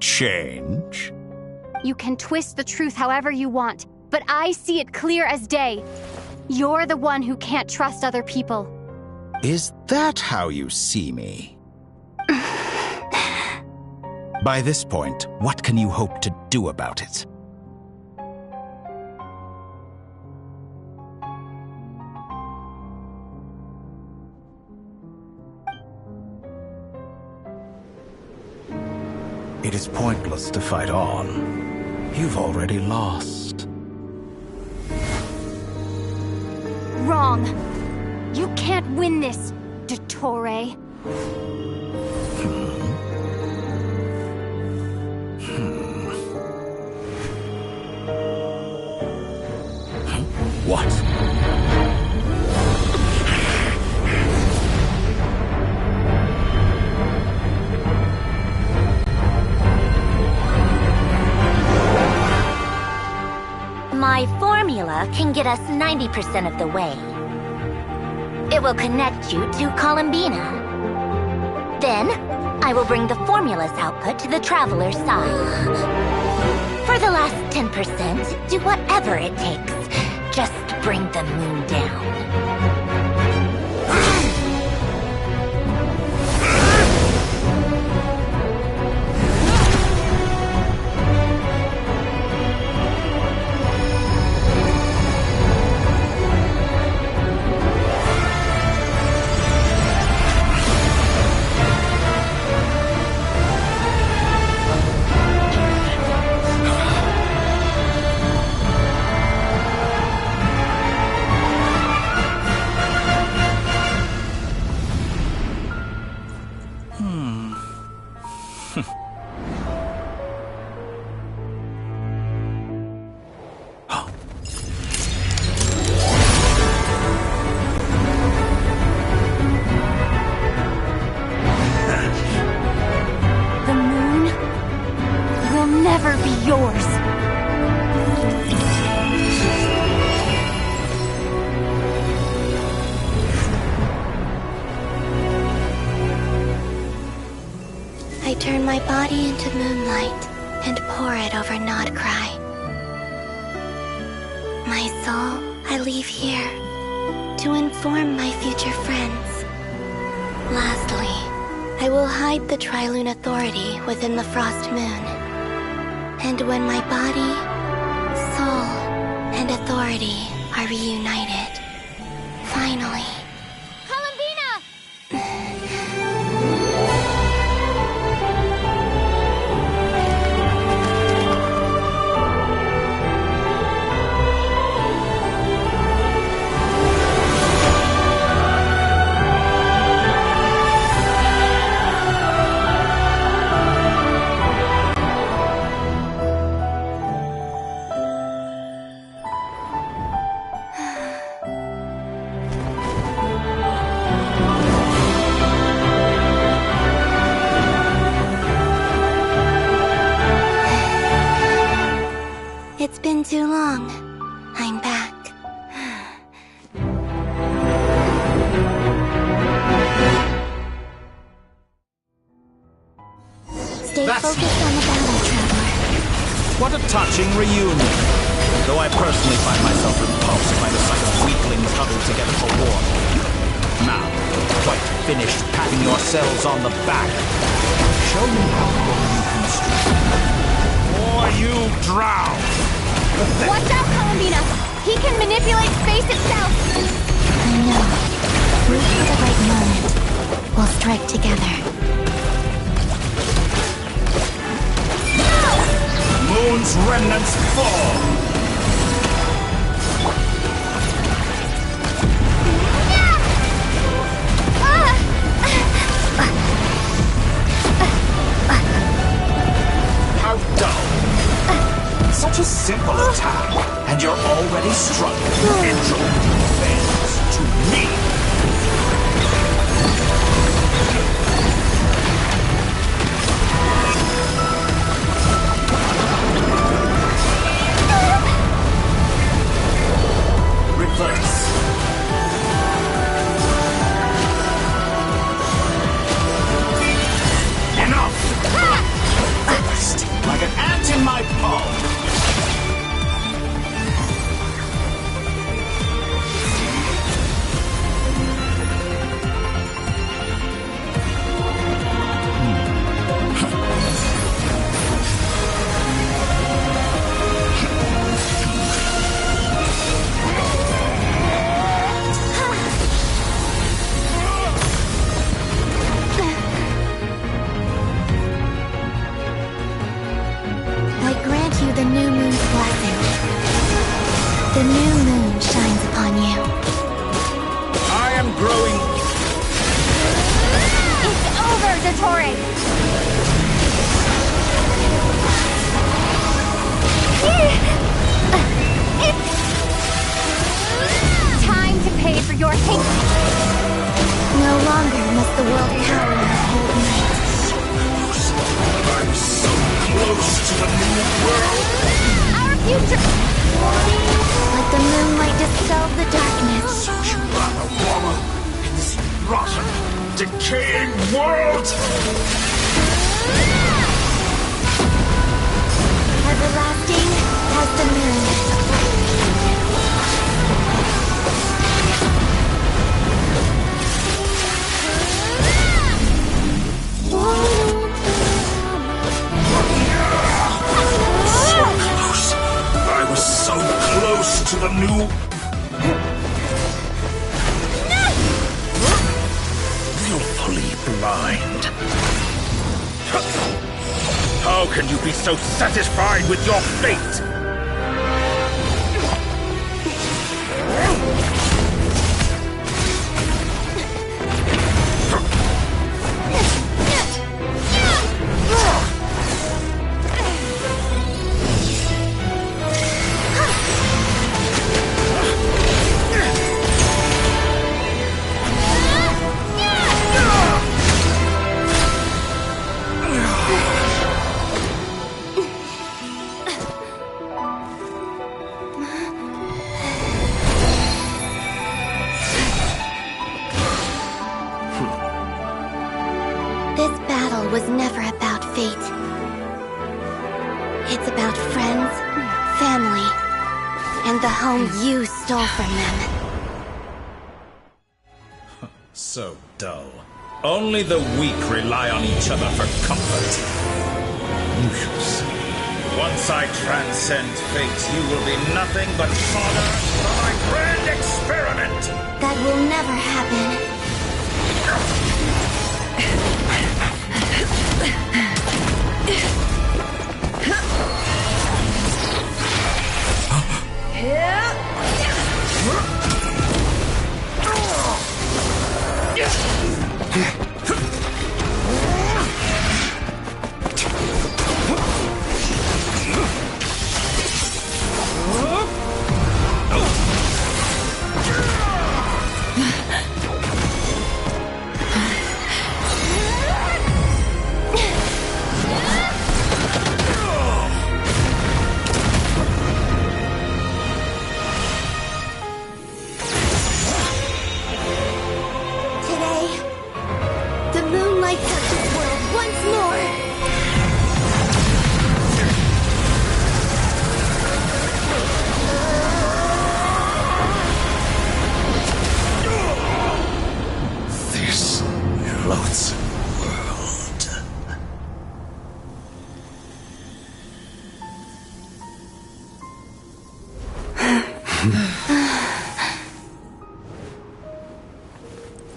Change? You can twist the truth however you want, but I see it clear as day. You're the one who can't trust other people. Is that how you see me? By this point, what can you hope to do about it? It is pointless to fight on. You've already lost. Wrong. You can't win this, Dottore. What? My formula can get us 90% of the way. It will connect you to Columbina. Then, I will bring the formula's output to the Traveler's side. For the last 10%, do whatever it takes. Just bring the moon down. I turn my body into moonlight and pour it over Nodcry. My soul I leave here to inform my future friends. Lastly, I will hide the Trilune Authority within the Frost Moon. And when my body, soul, and authority are reunited, finally... Focus on the battle, Traveler. What a touching reunion. Though I personally find myself repulsed by the sight of weaklings huddled together for war. Now, quite finished patting yourselves on the back. Show me how long you can strike. Or you drown. Watch out, Columbina! He can manipulate space itself! I know. Wait for the right moment. We'll strike together. Moon's remnants fall! How dull! Such a simple attack, and you're already struggling. Enjoy fails to me! Reverse. Enough! Burst like an ant in my palm. The new moon's blessing. The new moon shines upon you. I am growing. It's over, Dottore! It's time to pay for your hate. No longer must the world cower in the cold night. I'm so close to the new world. Our future! Let the moonlight dispel the darkness. So you rather wallow in this rotten, decaying world? Everlasting as the moon. I was so close to the new... Willfully blind. How can you be so satisfied with your fate? This battle was never about fate. It's about friends, family, and the home you stole from them. So dull. Only the weak rely on each other for comfort. You shall see. Once I transcend fate, you will be nothing but fodder for my grand experiment! That will never happen.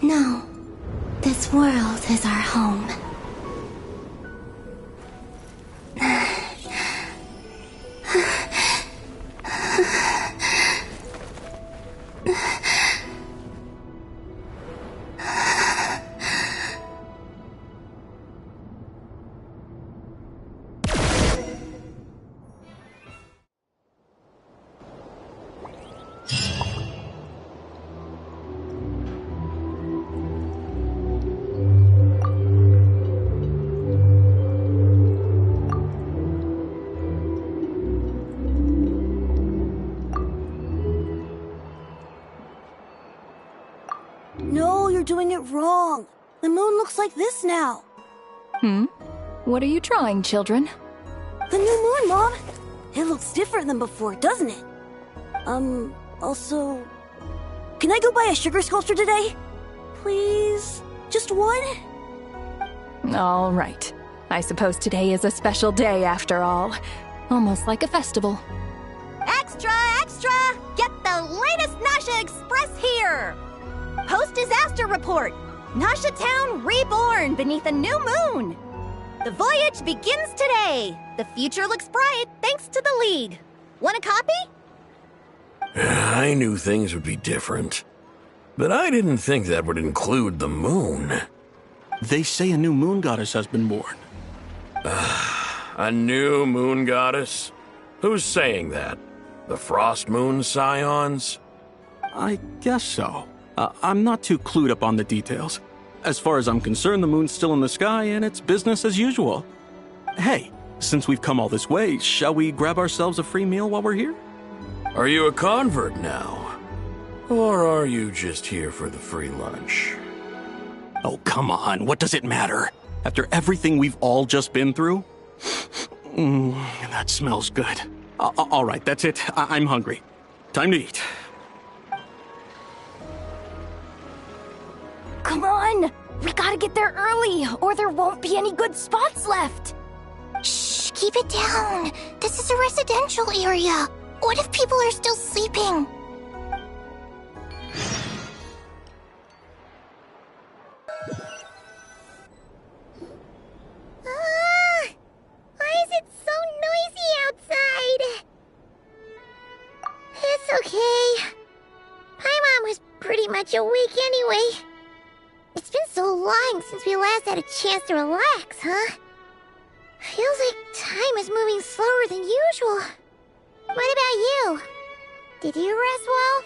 No. This world is our home. No, you're doing it wrong. The moon looks like this now. What are you trying, children? The new moon, Mom! It looks different than before, doesn't it? Also... Can I go buy a sugar sculpture today? Please? Just one? All right. I suppose today is a special day after all. Almost like a festival. Extra, extra! Get the latest Nasha Express here! Post-disaster report! Nasha Town reborn beneath a new moon! The voyage begins today! The future looks bright thanks to the League. Want a copy? I knew things would be different, but I didn't think that would include the moon. They say a new moon goddess has been born. A new moon goddess? Who's saying that? The Frost Moon Scions? I guess so. I'm not too clued up on the details. As far as I'm concerned, the moon's still in the sky and it's business as usual. Hey, since we've come all this way, shall we grab ourselves a free meal while we're here? Are you a convert now? Or are you just here for the free lunch? Oh, come on. What does it matter? After everything we've all just been through? That smells good. All right, that's it. I'm hungry. Time to eat. Come on! We gotta get there early, or there won't be any good spots left! Shh, keep it down. This is a residential area. What if people are still sleeping? Why is it so noisy outside? It's okay. Paimon was pretty much awake anyway. It's been so long since we last had a chance to relax, huh? Feels like time is moving slower than usual. What about you? Did you rest well?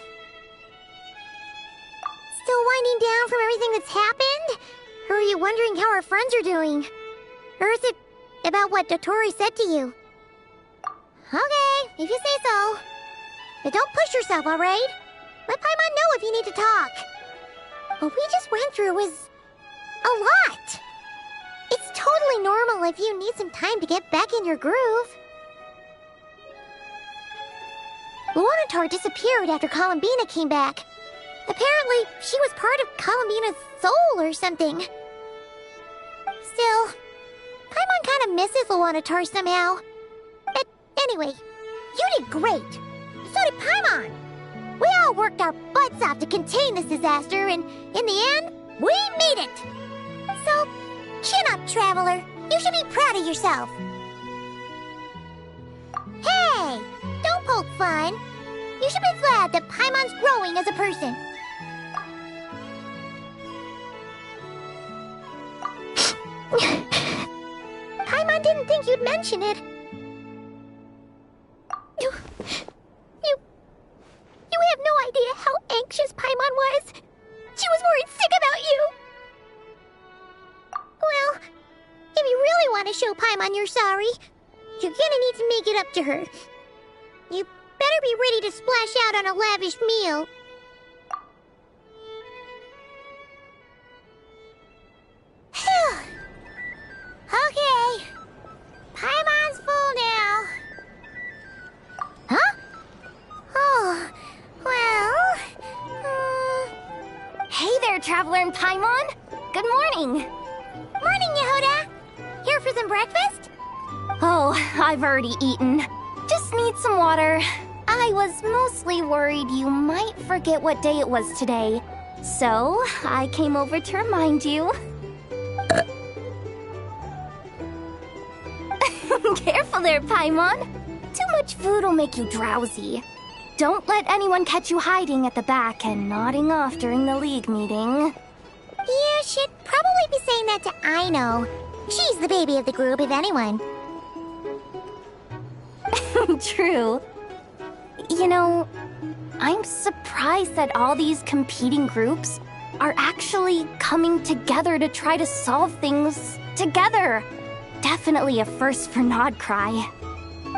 Still winding down from everything that's happened? Or are you wondering how our friends are doing? Or is it about what Dotori said to you? Okay, if you say so. But don't push yourself, alright? Let Paimon know if you need to talk. What we just went through was a lot. It's totally normal if you need some time to get back in your groove. Luanatar disappeared after Columbina came back. Apparently, she was part of Columbina's soul or something. Still, Paimon kind of misses Luanatar somehow. But anyway, you did great. So did Paimon. We all worked our butts off to contain this disaster, and in the end, we made it. So, chin up, Traveler. You should be proud of yourself. Hey, don't poke fun. You should be glad that Paimon's growing as a person. Paimon didn't think you'd mention it. You have no idea how anxious Paimon was. She was worried sick about you. Well, if you really want to show Paimon you're sorry, you're gonna need to make it up to her. You better be ready to splash out on a lavish meal. Okay. Paimon's full now. Huh? Oh, well... Hey there, Traveler and Paimon! Good morning! Morning, Yehoda! Here for some breakfast? Oh, I've already eaten. Just need some water. I was mostly worried you might forget what day it was today. So, I came over to remind you. Careful there, Paimon. Too much food will make you drowsy. Don't let anyone catch you hiding at the back and nodding off during the league meeting. You should probably be saying that to Aino. She's the baby of the group, if anyone. True. You know, I'm surprised that all these competing groups are actually coming together to try to solve things together. Definitely a first for Nodcry.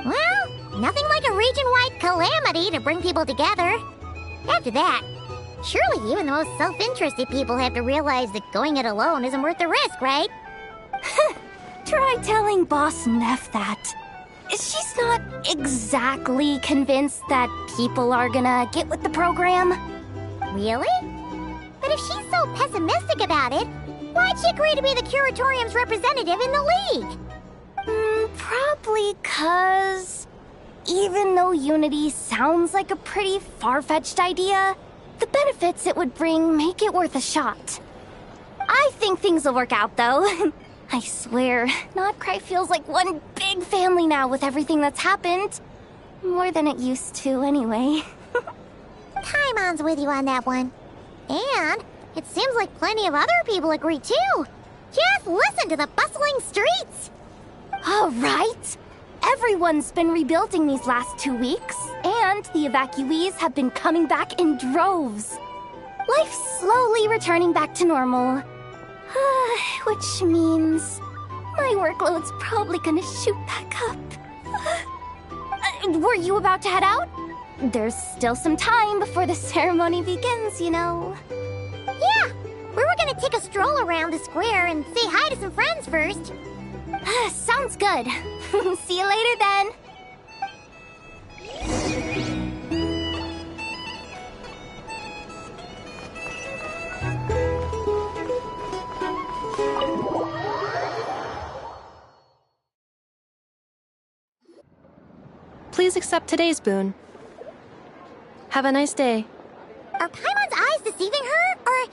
Well, nothing like a region-wide calamity to bring people together. After that, surely even the most self-interested people have to realize that going it alone isn't worth the risk, right? Try telling Boss Neff that. She's not exactly convinced that people are gonna get with the program. Really? But if she's so pessimistic about it, why'd she agree to be the Curatorium's representative in the league? Probably 'cause even though Unity sounds like a pretty far-fetched idea, the benefits it would bring make it worth a shot. I think things will work out, though. I swear, Nodcry feels like one big family now with everything that's happened. More than it used to, anyway. Paimon's with you on that one. And it seems like plenty of other people agree, too. Just listen to the bustling streets. All right. Everyone's been rebuilding these last 2 weeks, and the evacuees have been coming back in droves. Life's slowly returning back to normal. Which means my workload's probably gonna shoot back up. Were you about to head out? There's still some time before the ceremony begins, you know. Yeah, we were gonna take a stroll around the square and say hi to some friends first. Sounds good. See you later then. Please accept today's boon. Have a nice day. Are Paimon's eyes deceiving her? Or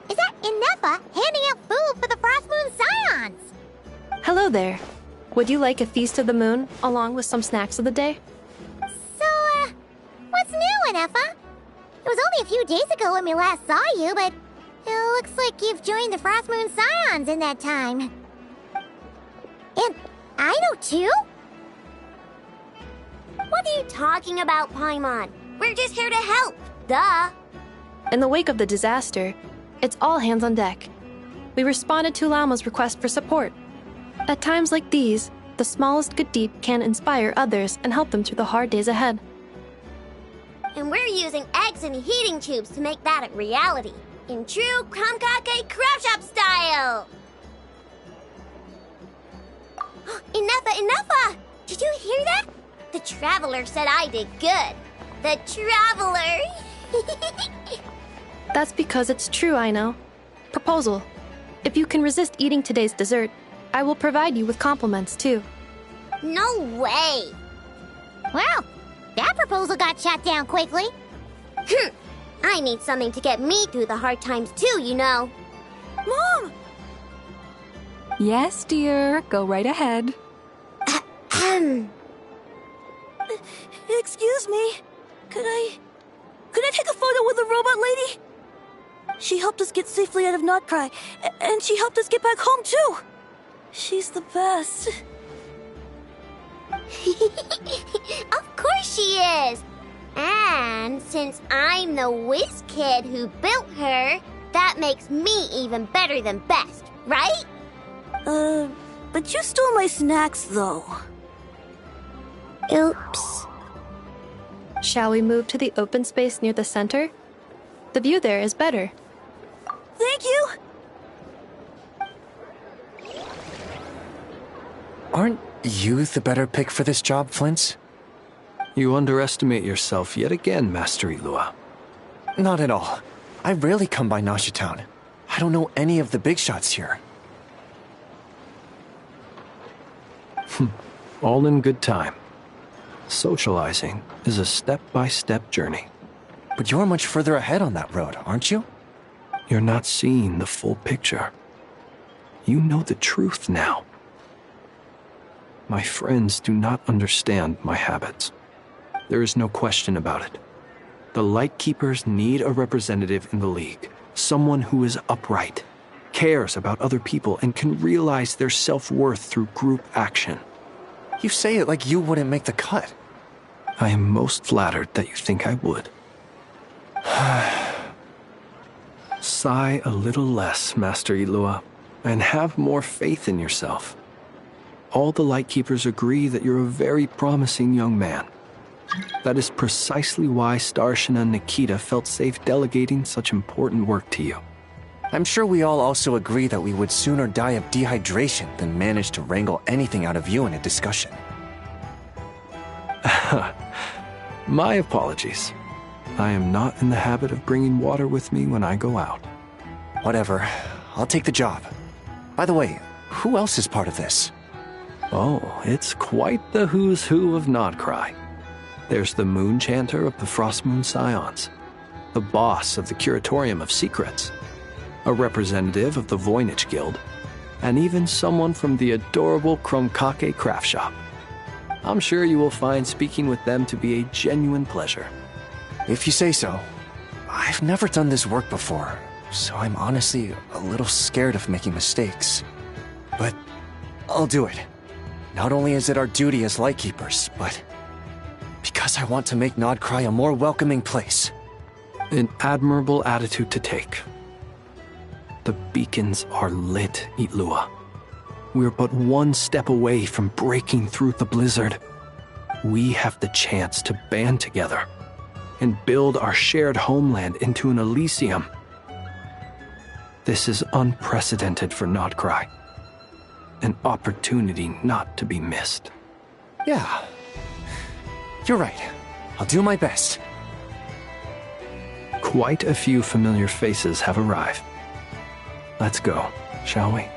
is that Inefa handing out food for the Frost Moon Scions? Hello there. Would you like a feast of the moon, along with some snacks of the day? So, what's new, Inefa? It was only a few days ago when we last saw you, but it looks like you've joined the Frost Moon Scions in that time. And Aino too? What are you talking about, Paimon? We're just here to help. Duh. In the wake of the disaster, it's all hands on deck. We responded to Lama's request for support. At times like these, the smallest good deed can inspire others and help them through the hard days ahead. And we're using eggs and heating tubes to make that a reality. In true Kromkake Crab Shop style! Enough! Did you hear that? The Traveler said I did good. The Traveler! That's because it's true, I know. Proposal. If you can resist eating today's dessert, I will provide you with compliments, too. No way! Well, that proposal got shot down quickly. I need something to get me through the hard times, too, you know. Mom! Yes, dear. Go right ahead. Excuse me. Could I take a photo with the robot lady? She helped us get safely out of Nodcry, and she helped us get back home, too. She's the best. Of course she is! And since I'm the whiz kid who built her, that makes me even better than best, right? But you stole my snacks, though. Oops. Shall we move to the open space near the center? The view there is better. Thank you! Aren't you the better pick for this job, Flint's? You underestimate yourself yet again, Master Ilua. Not at all. I rarely come by Nasha Town. I don't know any of the big shots here. All in good time. Socializing is a step-by-step journey. But you're much further ahead on that road, aren't you? You're not seeing the full picture. You know the truth now. My friends do not understand my habits. There is no question about it. The Lightkeepers need a representative in the League. Someone who is upright, cares about other people, and can realize their self-worth through group action. You say it like you wouldn't make the cut. I am most flattered that you think I would. Sigh a little less, Master Ilua, and have more faith in yourself. All the Lightkeepers agree that you're a very promising young man. That is precisely why Starshina Nikita felt safe delegating such important work to you. I'm sure we all also agree that we would sooner die of dehydration than manage to wrangle anything out of you in a discussion. My apologies. I am not in the habit of bringing water with me when I go out. Whatever. I'll take the job. By the way, who else is part of this? Oh, it's quite the who's who of Nodcry. There's the Moon Chanter of the Frostmoon Scions, the boss of the Curatorium of Secrets, a representative of the Voynich Guild, and even someone from the adorable Krumkake craft shop. I'm sure you will find speaking with them to be a genuine pleasure. If you say so. I've never done this work before, so I'm honestly a little scared of making mistakes. But I'll do it. Not only is it our duty as Lightkeepers, but because I want to make Nodcry a more welcoming place. An admirable attitude to take. The beacons are lit, Ilua. We're but one step away from breaking through the blizzard. We have the chance to band together and build our shared homeland into an Elysium. This is unprecedented for Nodcry. An opportunity not to be missed. Yeah. You're right. I'll do my best. Quite a few familiar faces have arrived. Let's go, shall we?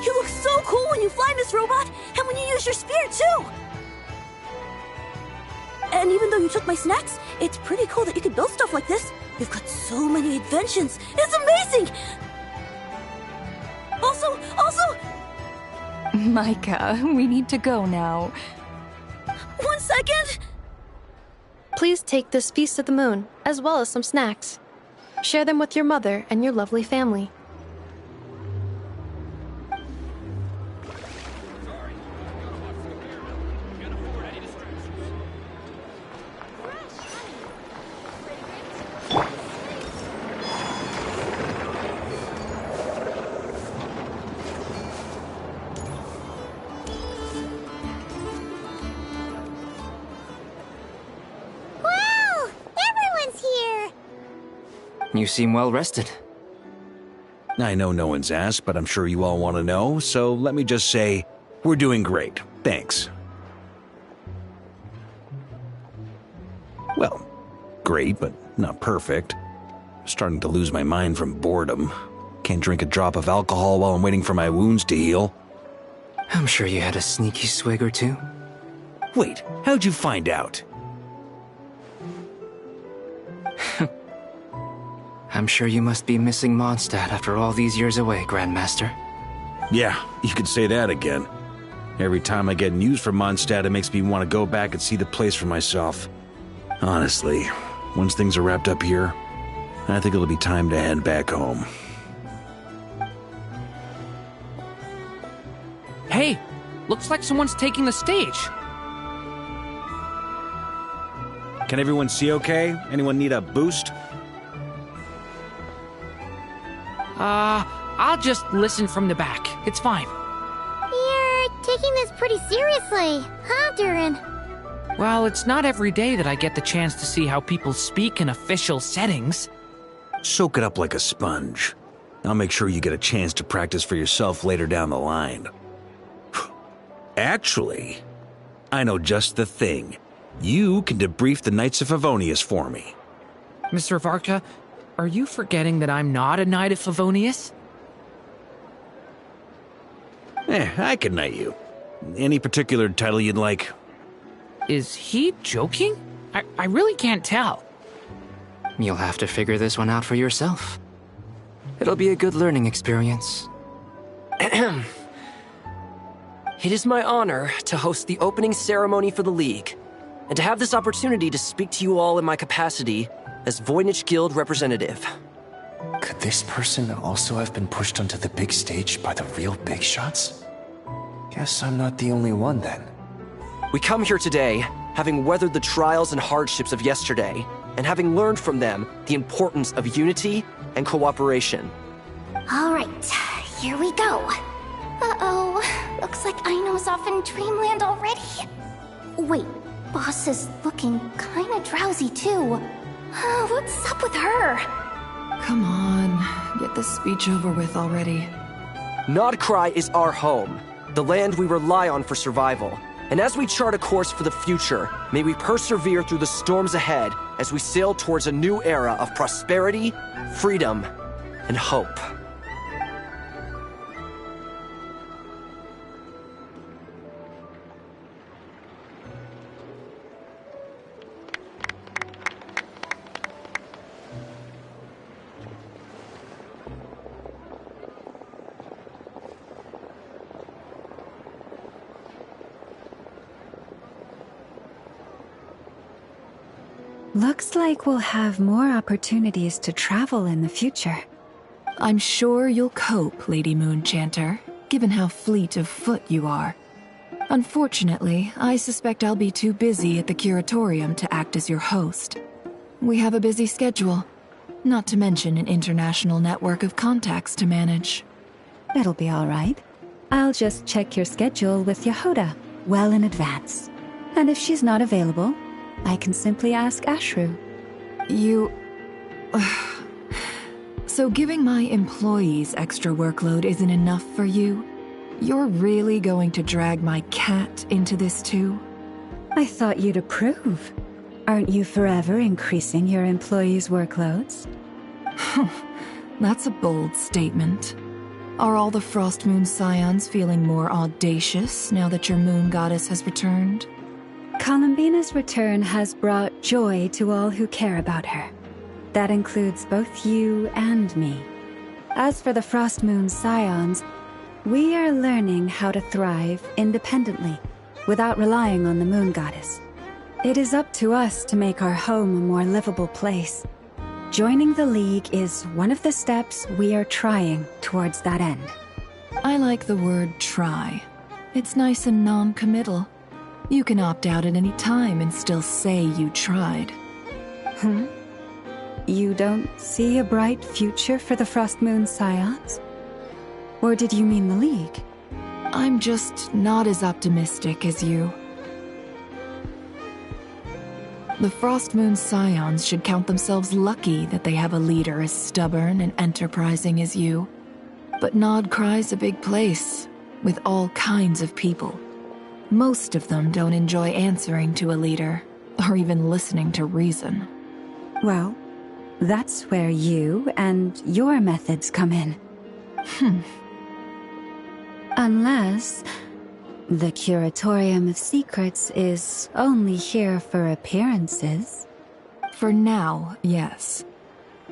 You look so cool when you fly, Miss Robot, and when you use your spear, too! And even though you took my snacks, it's pretty cool that you can build stuff like this. You've got so many inventions. It's amazing! Also... Micah, we need to go now. 1 second! Please take this Feast of the Moon, as well as some snacks. Share them with your mother and your lovely family. You seem well rested. I know no one's asked, but I'm sure you all want to know, so let me just say, we're doing great. Thanks. Well, great, but not perfect. Starting to lose my mind from boredom. Can't drink a drop of alcohol while I'm waiting for my wounds to heal. I'm sure you had a sneaky swig or two. Wait, how'd you find out? I'm sure you must be missing Mondstadt after all these years away, Grandmaster. Yeah, you could say that again. Every time I get news from Mondstadt, it makes me want to go back and see the place for myself. Honestly, once things are wrapped up here, I think it'll be time to head back home. Hey, looks like someone's taking the stage. Can everyone see okay? Anyone need a boost? I'll just listen from the back. It's fine. You're taking this pretty seriously, huh, Durin? Well, it's not every day that I get the chance to see how people speak in official settings. Soak it up like a sponge. I'll make sure you get a chance to practice for yourself later down the line. Actually, I know just the thing. You can debrief the Knights of Favonius for me. Mr. Varka, are you forgetting that I'm not a Knight of Favonius? I can knight you. Any particular title you'd like? Is he joking? I really can't tell. You'll have to figure this one out for yourself. It'll be a good learning experience. It is my honor to host the opening ceremony for the League, and to have this opportunity to speak to you all in my capacity as Voynich Guild representative. Could this person also have been pushed onto the big stage by the real big shots? Guess I'm not the only one then. We come here today, having weathered the trials and hardships of yesterday, and having learned from them the importance of unity and cooperation. All right, here we go. Uh-oh, looks like Aino's off in Dreamland already. Wait, Boss is looking kinda drowsy too. What's up with her? Come on, get this speech over with already. Nodcry is our home, the land we rely on for survival. And as we chart a course for the future, may we persevere through the storms ahead as we sail towards a new era of prosperity, freedom, and hope. Looks like we'll have more opportunities to travel in the future. I'm sure you'll cope, Lady Moonchanter, given how fleet of foot you are. Unfortunately, I suspect I'll be too busy at the Curatorium to act as your host. We have a busy schedule, not to mention an international network of contacts to manage. It'll be all right. I'll just check your schedule with Yehoda well in advance. And if she's not available, I can simply ask Ashru. You... So giving my employees extra workload isn't enough for you? You're really going to drag my cat into this too? I thought you'd approve. Aren't you forever increasing your employees' workloads? That's a bold statement. Are all the Frostmoon Scions feeling more audacious now that your moon goddess has returned? Columbina's return has brought joy to all who care about her. That includes both you and me. As for the Frostmoon Scions, we are learning how to thrive independently, without relying on the moon goddess. It is up to us to make our home a more livable place. Joining the League is one of the steps we are trying towards that end. I like the word try. It's nice and non-committal. You can opt out at any time and still say you tried. You don't see a bright future for the Frostmoon Scions? Or did you mean the League? I'm just not as optimistic as you. The Frostmoon Scions should count themselves lucky that they have a leader as stubborn and enterprising as you. But Nodcry's a big place, with all kinds of people. Most of them don't enjoy answering to a leader, or even listening to reason. Well, that's where you and your methods come in. Unless the Curatorium of Secrets is only here for appearances. For now, yes.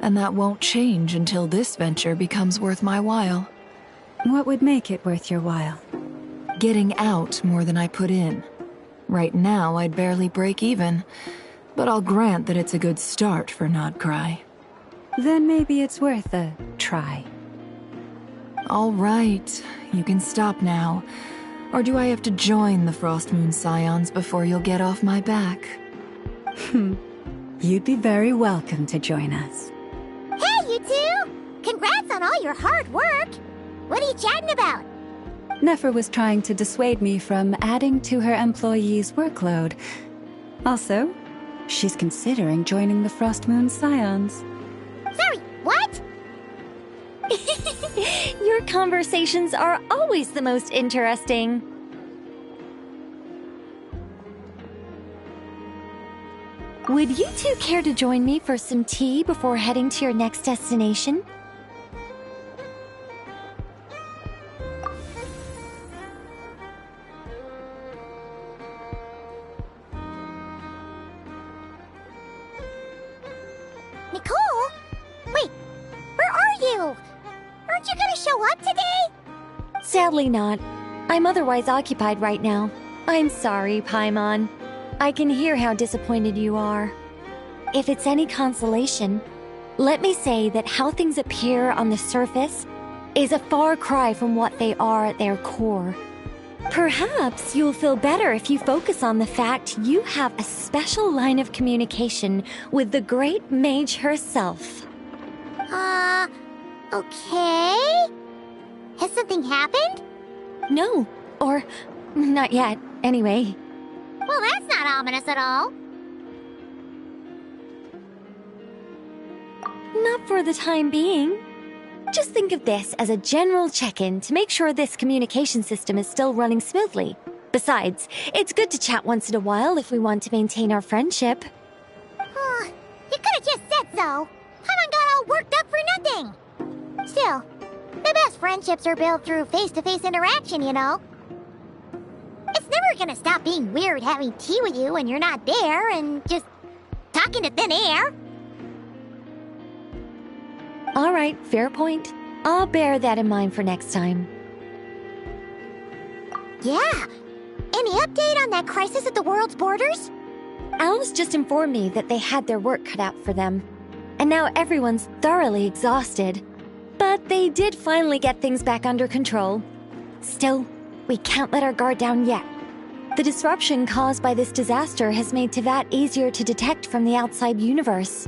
And that won't change until this venture becomes worth my while. What would make it worth your while? Getting out more than I put in. Right now, I'd barely break even, but I'll grant that it's a good start for Nodcry. Then maybe it's worth a try. All right, you can stop now. Or do I have to join the Frostmoon Scions before you'll get off my back? You'd be very welcome to join us. Hey, you two! Congrats on all your hard work! What are you chatting about? Nefer was trying to dissuade me from adding to her employees' workload. Also, she's considering joining the Frostmoon Scions. Sorry, what? Your conversations are always the most interesting. Would you two care to join me for some tea before heading to your next destination? Nicole? Wait, where are you? Aren't you gonna show up today? Sadly not. I'm otherwise occupied right now. I'm sorry, Paimon. I can hear how disappointed you are. If it's any consolation, let me say that how things appear on the surface is a far cry from what they are at their core. Perhaps you'll feel better if you focus on the fact you have a special line of communication with the great mage herself. Okay? Has something happened? No, or not yet, anyway. Well, that's not ominous at all. Not for the time being. Just think of this as a general check-in to make sure this communication system is still running smoothly. Besides, it's good to chat once in a while if we want to maintain our friendship. You could have just said so. Paimon got all worked up for nothing. Still, the best friendships are built through face-to-face interaction, you know. It's never gonna stop being weird having tea with you when you're not there and just talking to thin air. All right, fair point. I'll bear that in mind for next time. Yeah. Any update on that crisis at the world's borders? Alice just informed me that they had their work cut out for them. And now everyone's thoroughly exhausted. But they did finally get things back under control. Still, we can't let our guard down yet. The disruption caused by this disaster has made Teyvat easier to detect from the outside universe.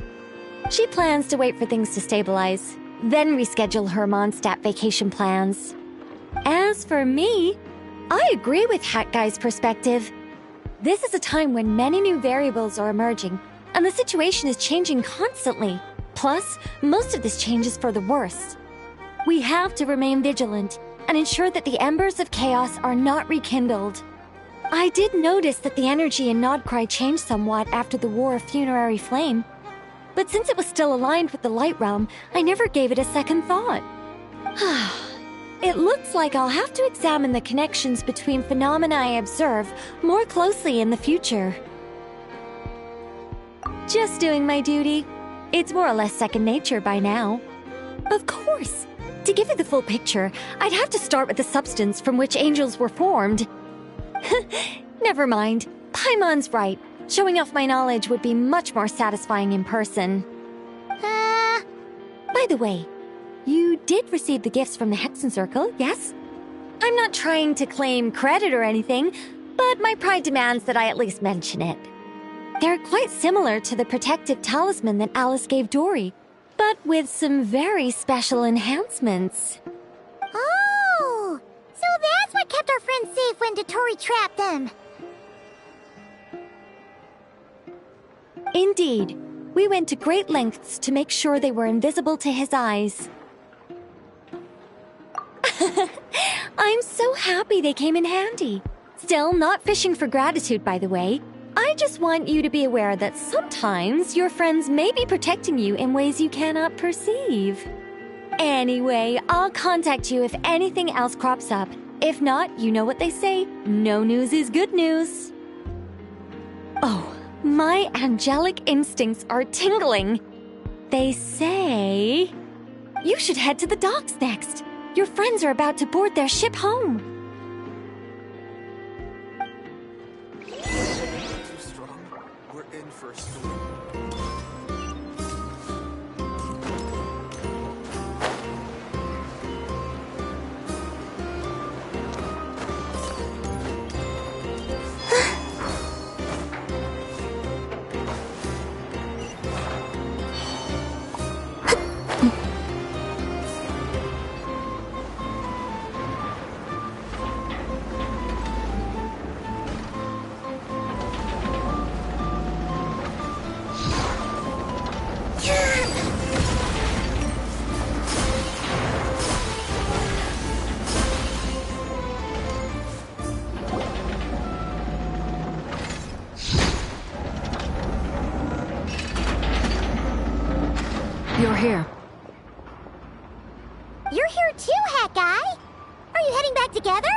She plans to wait for things to stabilize, then reschedule her Mondstadt vacation plans. As for me, I agree with Hat Guy's perspective. This is a time when many new variables are emerging, and the situation is changing constantly. Plus, most of this change is for the worse. We have to remain vigilant and ensure that the embers of chaos are not rekindled. I did notice that the energy in Nodcry changed somewhat after the War of Funerary Flame. But since it was still aligned with the Light Realm, I never gave it a second thought. It looks like I'll have to examine the connections between phenomena I observe more closely in the future. Just doing my duty. It's more or less second nature by now. Of course. To give you the full picture, I'd have to start with the substance from which angels were formed. Never mind. Paimon's right. Showing off my knowledge would be much more satisfying in person. By the way, you did receive the gifts from the Hexen Circle, yes? I'm not trying to claim credit or anything, but my pride demands that I at least mention it. They're quite similar to the protective talisman that Alice gave Dory, but with some very special enhancements. Oh! So that's what kept our friends safe when Dotori trapped them. Indeed. We went to great lengths to make sure they were invisible to his eyes. I'm so happy they came in handy. Still, not fishing for gratitude, by the way. I just want you to be aware that sometimes your friends may be protecting you in ways you cannot perceive. Anyway, I'll contact you if anything else crops up. If not, you know what they say, no news is good news. Oh, my angelic instincts are tingling. They say you should head to the docks next. Your friends are about to board their ship home. Too strong. We're in for a storm. You're here. You're here too, Hat Guy. Are you heading back together?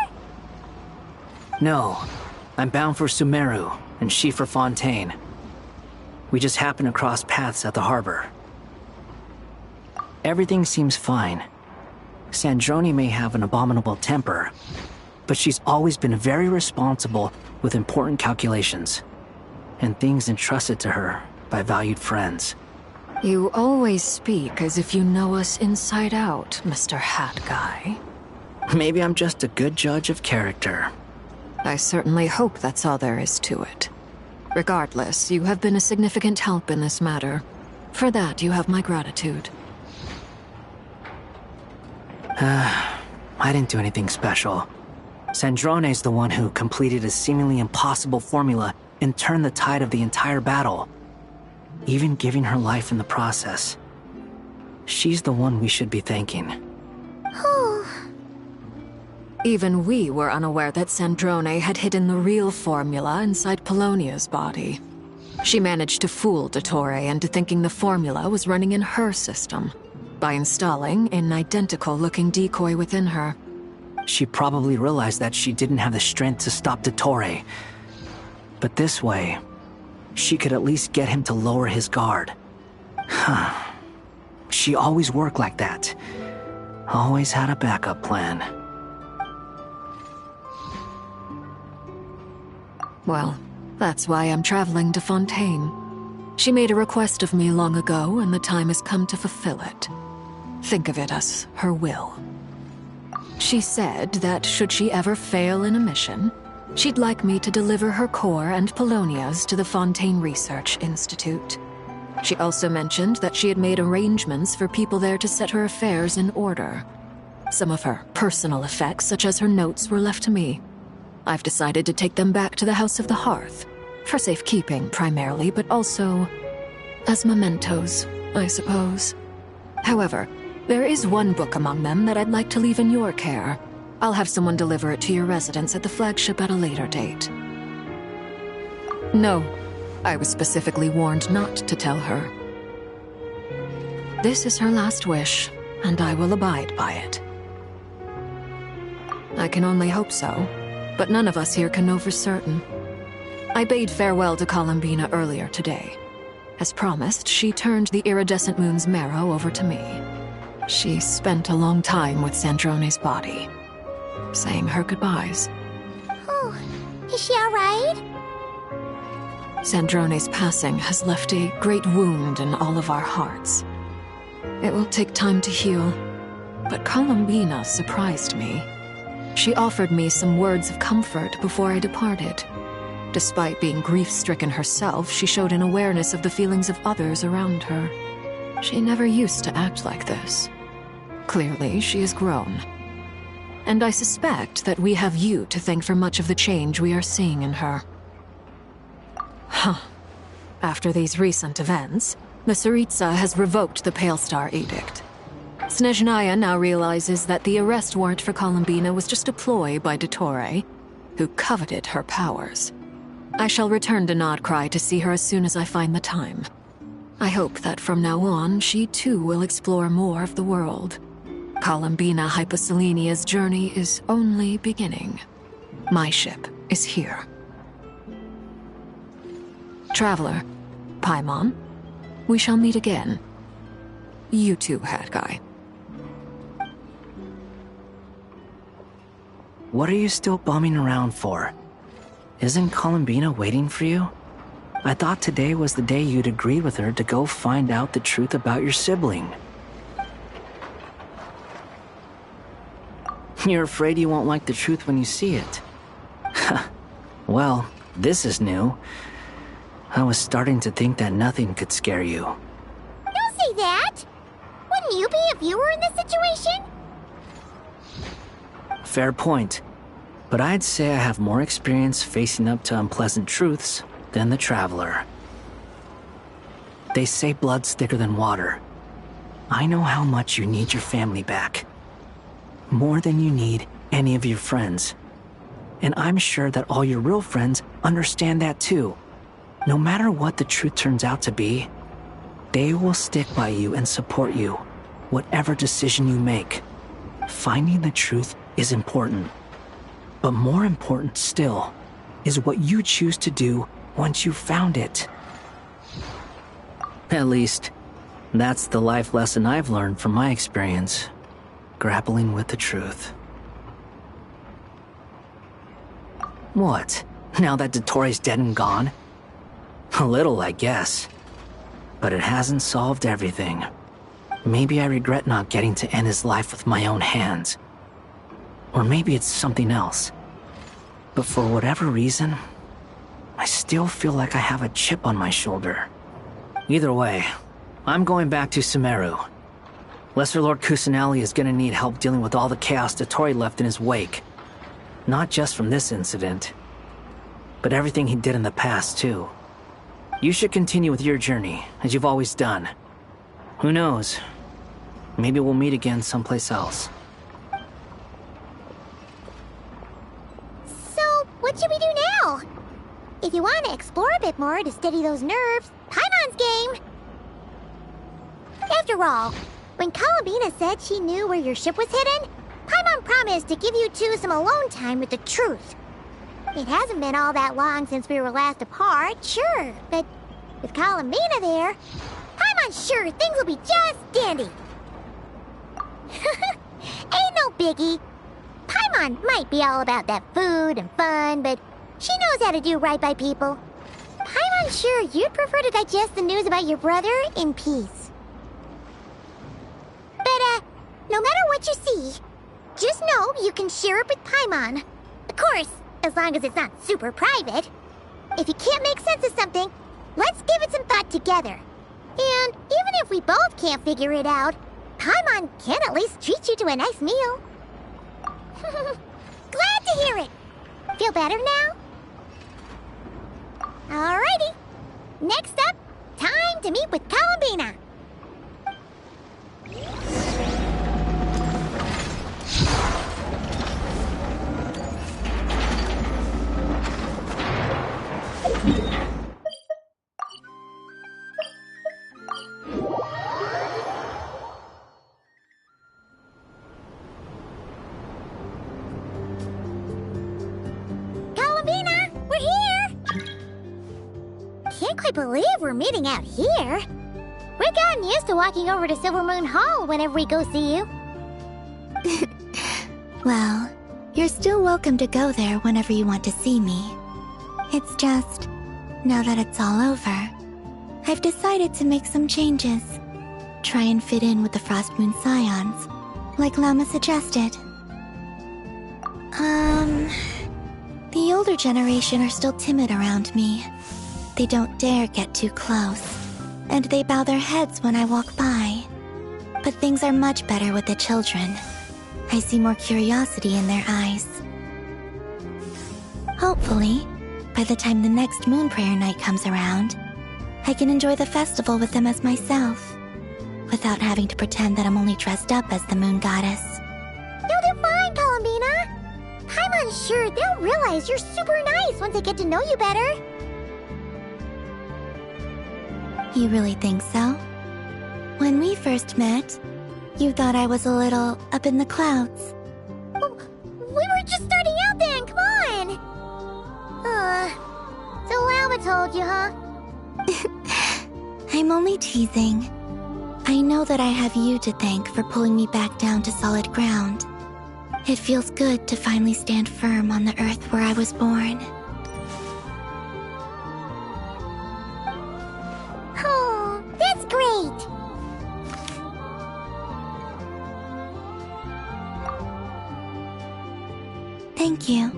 No. I'm bound for Sumeru, and she for Fontaine. We just happened to cross paths at the harbor. everything seems fine. Sandrone may have an abominable temper, but she's always been very responsible with important calculations and things entrusted to her by valued friends. You always speak as if you know us inside out, Mr. Hat Guy. Maybe I'm just a good judge of character. I certainly hope that's all there is to it. Regardless, you have been a significant help in this matter. For that, you have my gratitude. I didn't do anything special. Sandrone's the one who completed a seemingly impossible formula and turned the tide of the entire battle, even giving her life in the process. She's the one we should be thanking. Even we were unaware that Sandrone had hidden the real formula inside Polonia's body. She managed to fool Dottore into thinking the formula was running in her system by installing an identical-looking decoy within her. She probably realized that she didn't have the strength to stop Dottore. But this way, she could at least get him to lower his guard. She always worked like that. Always had a backup plan. Well, that's why I'm traveling to Fontaine. She made a request of me long ago, and the time has come to fulfill it. Think of it as her will. She said that should she ever fail in a mission, she'd like me to deliver her core and Polonia's to the Fontaine Research Institute. She also mentioned that she had made arrangements for people there to set her affairs in order. Some of her personal effects, such as her notes, were left to me. I've decided to take them back to the House of the Hearth, for safekeeping primarily, but also as mementos, I suppose. However, there is one book among them that I'd like to leave in your care. I'll have someone deliver it to your residence at the flagship at a later date. No, I was specifically warned not to tell her. This is her last wish, and I will abide by it. I can only hope so, but none of us here can know for certain. I bade farewell to Columbina earlier today. As promised, she turned the iridescent moon's marrow over to me. She spent a long time with Sandrone's body, saying her goodbyes. Oh, is she alright? Sandrone's passing has left a great wound in all of our hearts. It will take time to heal, but Columbina surprised me. She offered me some words of comfort before I departed. Despite being grief-stricken herself, she showed an awareness of the feelings of others around her. She never used to act like this. Clearly, she has grown. And I suspect that we have you to thank for much of the change we are seeing in her. After these recent events, the Tsaritsa has revoked the Pale Star Edict. Snezhnaya now realizes that the arrest warrant for Columbina was just a ploy by Dottore, who coveted her powers. I shall return to Nodcry to see her as soon as I find the time. I hope that from now on, she too will explore more of the world. Columbina Hyposelenia's journey is only beginning. My ship is here. Traveler, Paimon, we shall meet again. You too, Hat Guy. What are you still bumming around for? Isn't Columbina waiting for you? I thought today was the day you'd agreed with her to go find out the truth about your sibling. You're afraid you won't like the truth when you see it. Well, this is new. I was starting to think that nothing could scare you. Don't say that! Wouldn't you be if you were in this situation? Fair point. But I'd say I have more experience facing up to unpleasant truths than the Traveler. They say blood's thicker than water. I know how much you need your family back. More than you need any of your friends. And I'm sure that all your real friends understand that too. No matter what the truth turns out to be, they will stick by you and support you, whatever decision you make. Finding the truth is important. But more important still is what you choose to do once you've found it. At least, That's the life lesson I've learned from my experience, grappling with the truth. What? Now that Dottoro's dead and gone? A little, I guess. But it hasn't solved everything. Maybe I regret not getting to end his life with my own hands. Or maybe it's something else. But for whatever reason, I still feel like I have a chip on my shoulder. Either way, I'm going back to Sumeru. Lesser Lord Kusanali is gonna need help dealing with all the chaos Dottori left in his wake. Not just from this incident, but everything he did in the past, too. You should continue with your journey, as you've always done. Who knows? Maybe we'll meet again someplace else. So, what should we do now? If you want to explore a bit more to steady those nerves, Paimon's game! After all, when Columbina said she knew where your ship was hidden, Paimon promised to give you two some alone time with the truth. It hasn't been all that long since we were last apart, sure, but with Columbina there, Paimon's sure things will be just dandy. Ain't no biggie. Paimon might be all about that food and fun, but she knows how to do right by people. Paimon's sure you'd prefer to digest the news about your brother in peace. But, no matter what you see, just know you can share it with Paimon. Of course, as long as it's not super private. If you can't make sense of something, let's give it some thought together. And even if we both can't figure it out, Paimon can at least treat you to a nice meal. Glad to hear it. Feel better now? Alrighty. Next up, time to meet with Columbina. Columbina, we're here! Can't quite believe we're meeting out here. We've gotten used to walking over to Silver Moon Hall whenever we go see you. Well, you're still welcome to go there whenever you want to see me. It's just, now that it's all over, I've decided to make some changes. Try and fit in with the Frost Moon Scions, like Lama suggested. The older generation are still timid around me. They don't dare get too close, and they bow their heads when I walk by. But things are much better with the children. I see more curiosity in their eyes. Hopefully, by the time the next Moon Prayer Night comes around, I can enjoy the festival with them as myself, without having to pretend that I'm only dressed up as the Moon Goddess. You'll do fine, Columbina. Paimon's sure they'll realize you're super nice once they get to know you better. You really think so? When we first met, you thought I was a little up in the clouds. We were just starting out then, come on! So Lama told you, huh? I'm only teasing. I know that I have you to thank for pulling me back down to solid ground. It feels good to finally stand firm on the earth where I was born. Oh, that's great! Thank you.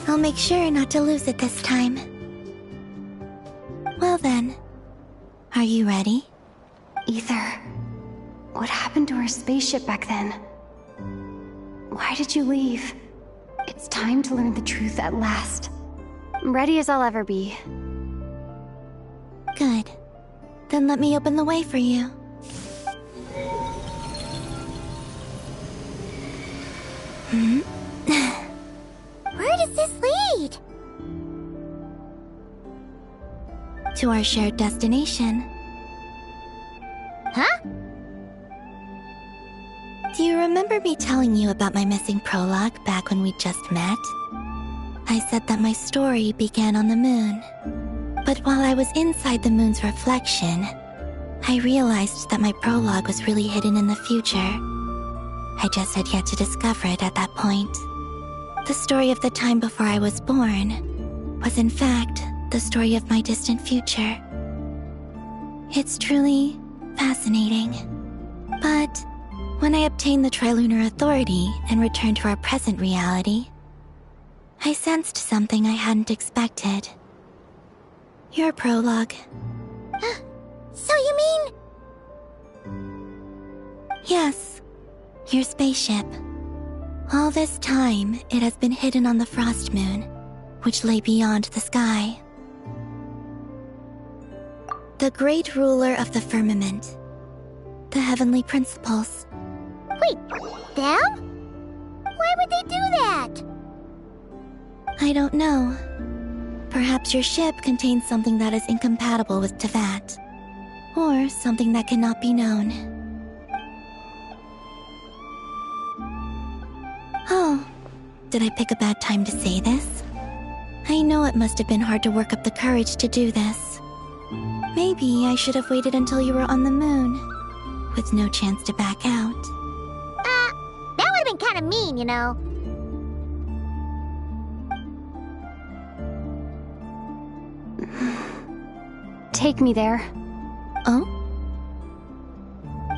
I'll make sure not to lose it this time. Well then, are you ready? Ether, what happened to our spaceship back then? Why did you leave? It's time to learn the truth at last. I'm ready as I'll ever be. Good. Then let me open the way for you. Where does this lead? To our shared destination. Huh? Do you remember me telling you about my missing prologue back when we just met? I said that my story began on the moon. But while I was inside the moon's reflection, I realized that my prologue was really hidden in the future. I just had yet to discover it at that point. The story of the time before I was born was in fact the story of my distant future. It's truly fascinating. But when I obtained the Trilunar Authority and returned to our present reality, I sensed something I hadn't expected. Your prologue. So you mean... Yes, your spaceship. All this time, it has been hidden on the Frost Moon, which lay beyond the sky. The great ruler of the firmament. The heavenly principles. Wait, them? Why would they do that? I don't know. Perhaps your ship contains something that is incompatible with Tevat. Or something that cannot be known. Oh, did I pick a bad time to say this? I know it must have been hard to work up the courage to do this. Maybe I should have waited until you were on the moon, with no chance to back out. That would have been kind of mean, you know. Take me there. Oh?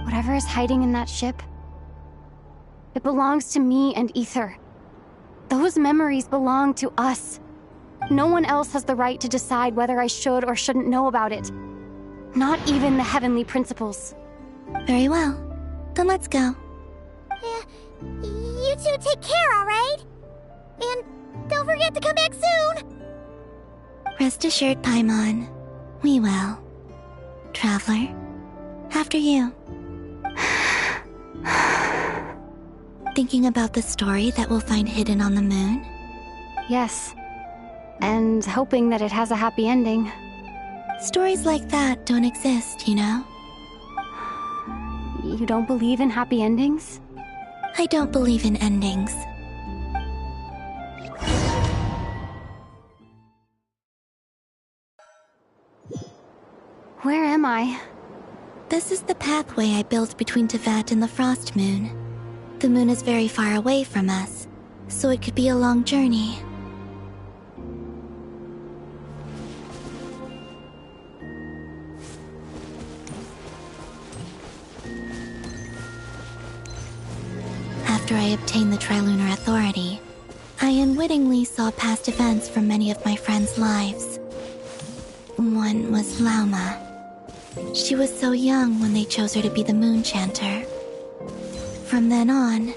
Whatever is hiding in that ship, it belongs to me and Ether. Those memories belong to us. No one else has the right to decide whether I should or shouldn't know about it. Not even the heavenly principles. Very well. Then let's go. You two take care, alright? And don't forget to come back soon! Rest assured, Paimon. We will. Traveler, after you. Thinking about the story that we'll find hidden on the moon? Yes. And hoping that it has a happy ending. Stories like that don't exist, you know? You don't believe in happy endings? I don't believe in endings. Where am I? This is the pathway I built between Tevat and the Frost Moon. The moon is very far away from us, so it could be a long journey. After I obtained the Trilunar Authority, I unwittingly saw past events from many of my friends' lives. One was Lauma. She was so young when they chose her to be the Moon Chanter. From then on,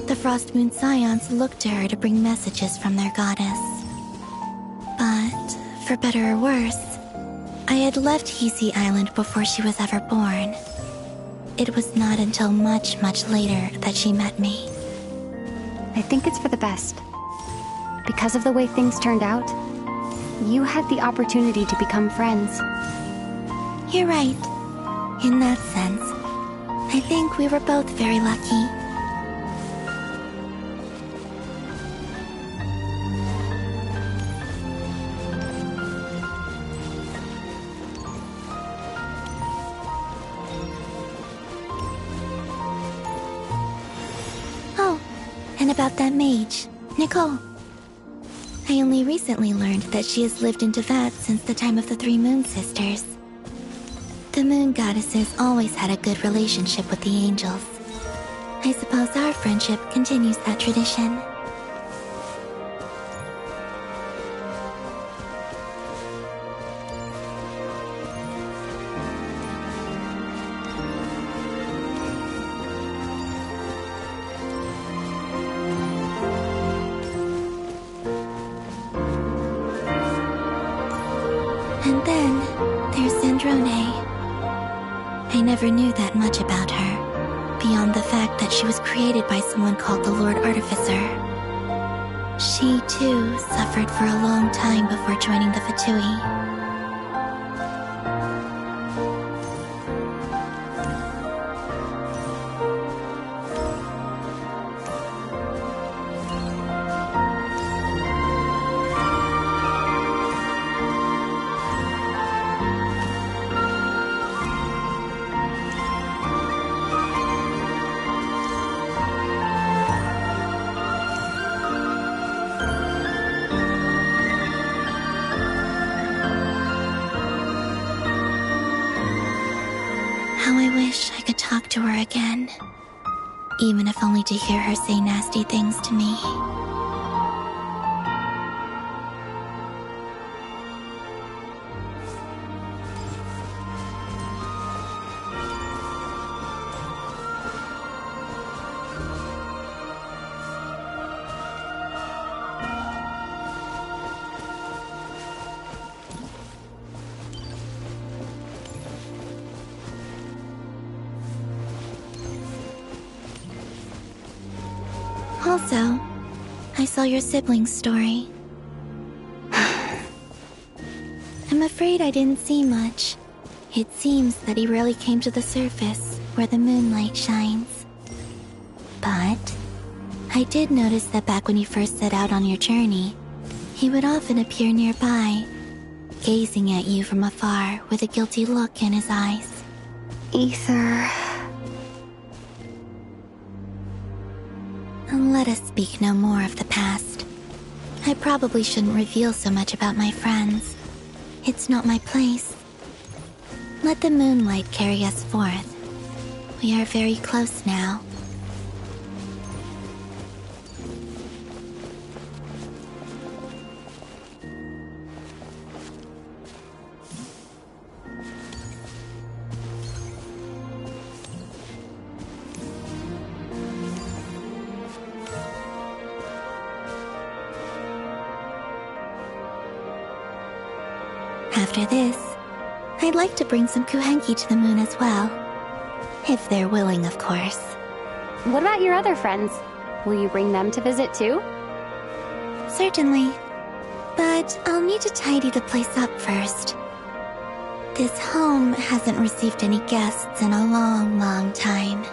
the Frost Moon Scions looked to her to bring messages from their goddess. But, for better or worse, I had left Hisi Island before she was ever born. It was not until much, much later that she met me. I think it's for the best. Because of the way things turned out, you had the opportunity to become friends. You're right. In that sense, I think we were both very lucky. Oh, and about that mage, Nicole. I only recently learned that she has lived in Tevat since the time of the Three Moon Sisters. The Moon Goddesses always had a good relationship with the angels. I suppose our friendship continues that tradition. And then, there's Sandrone. I never knew that much about her, beyond the fact that she was created by someone called the Lord Artificer. She, too, suffered for a long time before joining the Fatui. How I wish I could talk to her again. Even if only to hear her say nasty things to me. Also, I saw your sibling's story. I'm afraid I didn't see much. It seems that he rarely came to the surface, where the moonlight shines. But I did notice that back when you first set out on your journey, he would often appear nearby, gazing at you from afar with a guilty look in his eyes. Ether... Let us speak no more of the past. I probably shouldn't reveal so much about my friends. It's not my place. Let the moonlight carry us forth. We are very close now. After this, I'd like to bring some kuhenki to the moon as well. If they're willing, of course. What about your other friends? Will you bring them to visit too? Certainly. But I'll need to tidy the place up first. This home hasn't received any guests in a long, long time.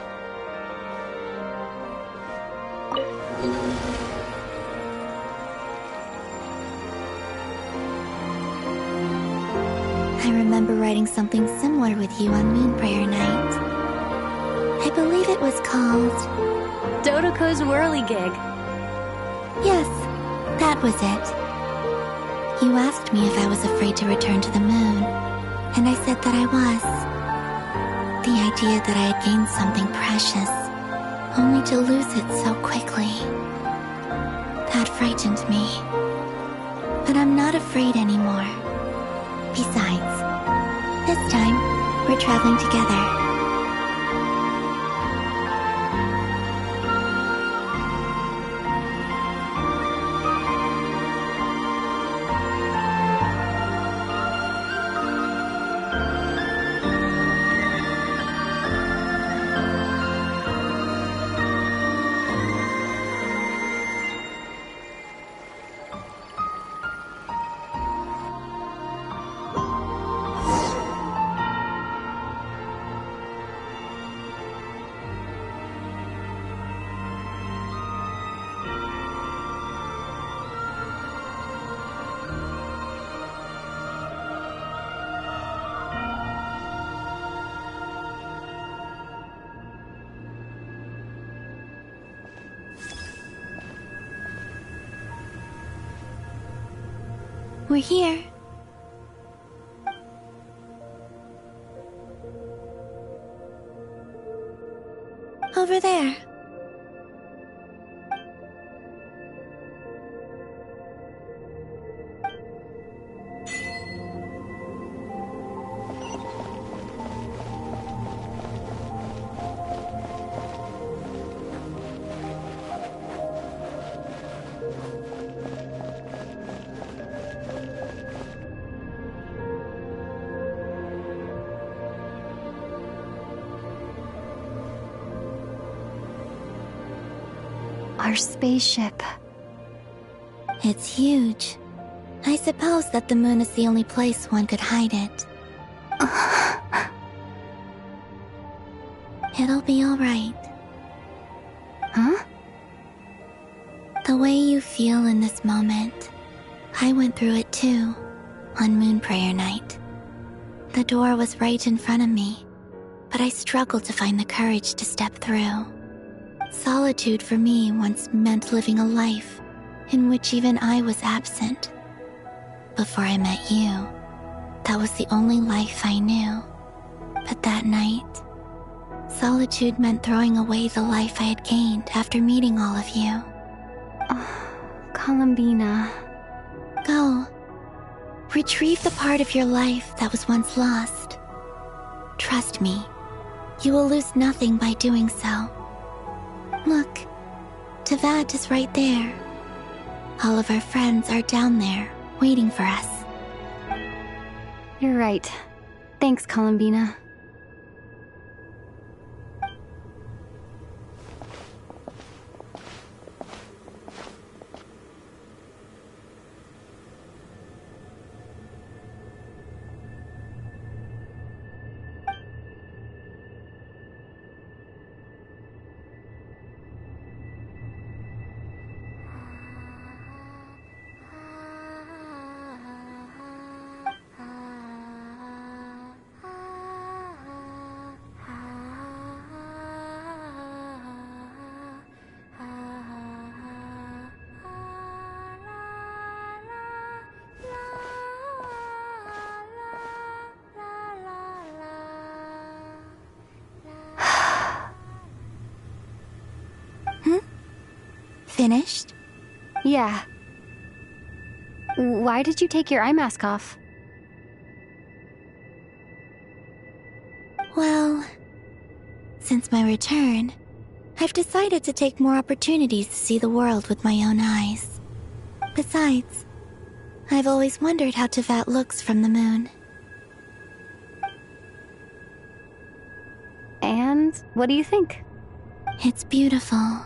I remember writing something similar with you on Moon Prayer Night. I believe it was called... Dodoko's Whirligig. Yes, that was it. You asked me if I was afraid to return to the moon, and I said that I was. The idea that I had gained something precious, only to lose it so quickly. That frightened me. But I'm not afraid anymore. Besides, this time, we're traveling together. We're here. Over there. Our spaceship. It's huge. I suppose that the moon is the only place one could hide it. It'll be alright. Huh? The way you feel in this moment, I went through it too, on Moon Prayer Night. The door was right in front of me, but I struggled to find the courage to step through. Solitude for me once meant living a life in which even I was absent. Before I met you, that was the only life I knew. But that night, solitude meant throwing away the life I had gained after meeting all of you. Columbina. Go. Retrieve the part of your life that was once lost. Trust me, you will lose nothing by doing so. Look, Teyvat is right there. All of our friends are down there, waiting for us. You're right. Thanks, Columbina. Finished? Yeah. Why did you take your eye mask off? Well, since my return, I've decided to take more opportunities to see the world with my own eyes. Besides, I've always wondered how Teyvat looks from the moon. And what do you think? It's beautiful.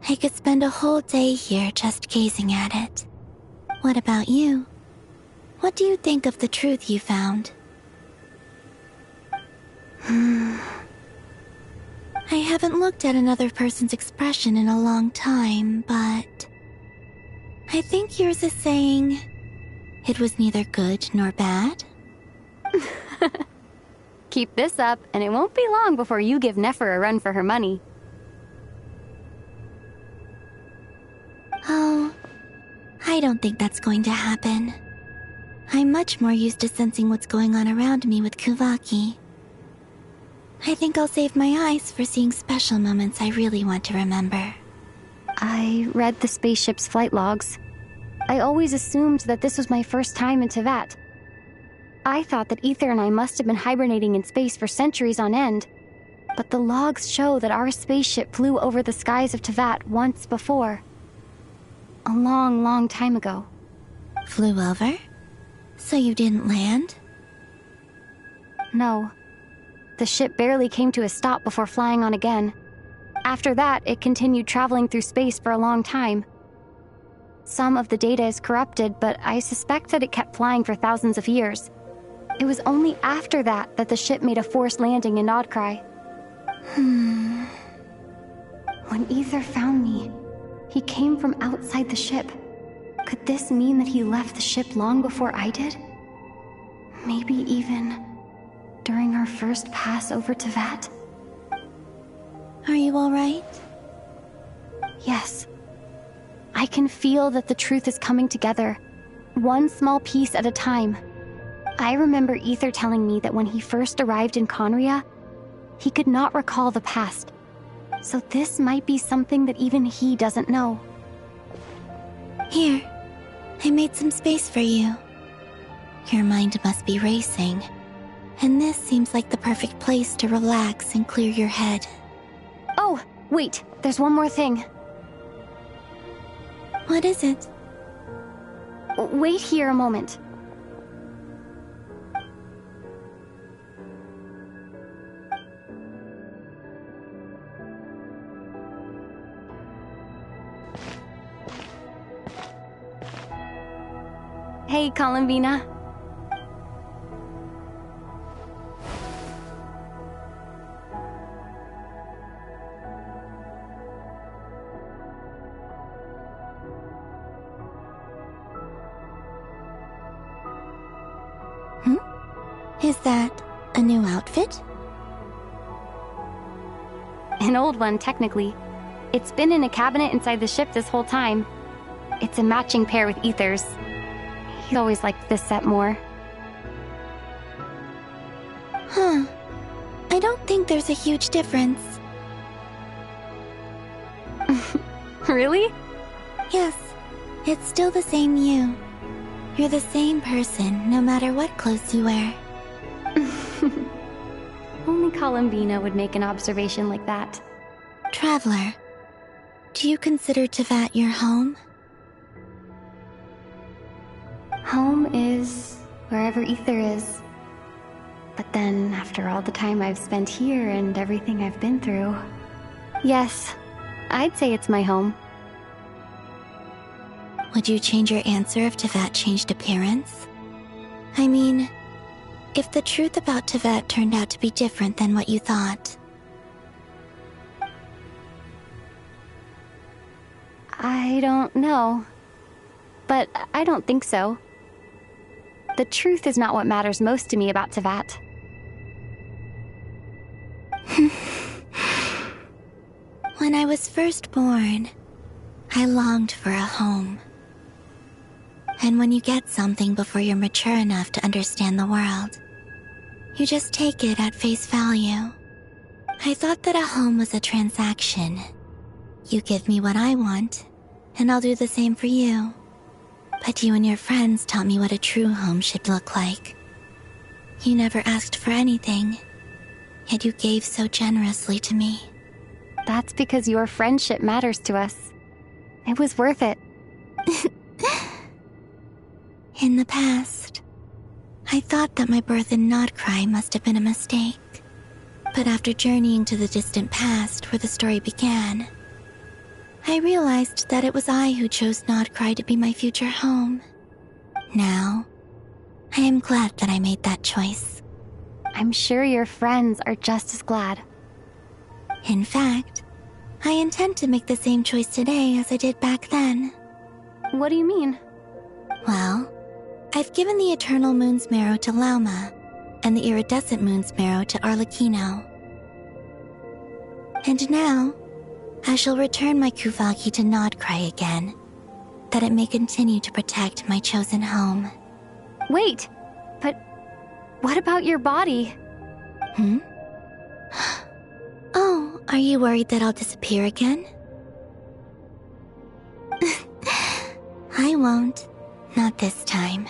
I could spend a whole day here just gazing at it. What about you? What do you think of the truth you found? I haven't looked at another person's expression in a long time, but I think yours is saying it was neither good nor bad. Keep this up, and it won't be long before you give Nefer a run for her money. Oh, I don't think that's going to happen. I'm much more used to sensing what's going on around me with Kuvaki. I think I'll save my eyes for seeing special moments I really want to remember. I read the spaceship's flight logs. I always assumed that this was my first time in Teyvat. I thought that Ether and I must have been hibernating in space for centuries on end. But the logs show that our spaceship flew over the skies of Teyvat once before. A long, long time ago. Flew over? So you didn't land? No. The ship barely came to a stop before flying on again. After that, it continued traveling through space for a long time. Some of the data is corrupted, but I suspect that it kept flying for thousands of years. It was only after that that the ship made a forced landing in Nodcry. When Ether found me, he came from outside the ship. Could this mean that he left the ship long before I did? Maybe even during our first pass over Teyvat? Are you alright? Yes. I can feel that the truth is coming together, one small piece at a time. I remember Ether telling me that when he first arrived in Conria, he could not recall the past. So this might be something that even he doesn't know. Here, I made some space for you. Your mind must be racing, and this seems like the perfect place to relax and clear your head. Oh, wait, there's one more thing. What is it? Wait here a moment. Hey, Columbina. Is that a new outfit? An old one, technically. It's been in a cabinet inside the ship this whole time. It's a matching pair with Ether's. He always liked this set more. Huh. I don't think there's a huge difference. Really? Yes, it's still the same you. You're the same person, no matter what clothes you wear. Only Columbina would make an observation like that. Traveler, do you consider Tevat your home? Home is wherever Ether is. But then, after all the time I've spent here and everything I've been through... Yes, I'd say it's my home. Would you change your answer if Tevat changed appearance? I mean, if the truth about Tevat turned out to be different than what you thought. I don't know. But I don't think so. The truth is not what matters most to me about Tevat. When I was first born, I longed for a home. And when you get something before you're mature enough to understand the world, you just take it at face value. I thought that a home was a transaction. You give me what I want, and I'll do the same for you. But you and your friends taught me what a true home should look like. You never asked for anything, yet you gave so generously to me. That's because your friendship matters to us. It was worth it. In the past, I thought that my birth in Nodcry must have been a mistake. But after journeying to the distant past where the story began, I realized that it was I who chose Nodcry to be my future home. Now, I am glad that I made that choice. I'm sure your friends are just as glad. In fact, I intend to make the same choice today as I did back then. What do you mean? Well, I've given the Eternal Moon's Marrow to Lauma, and the Iridescent Moon's Marrow to Arlecchino. And now, I shall return my Kuvagi to Nodcry again, that it may continue to protect my chosen home. Wait, but what about your body? Oh, are you worried that I'll disappear again? I won't. Not this time.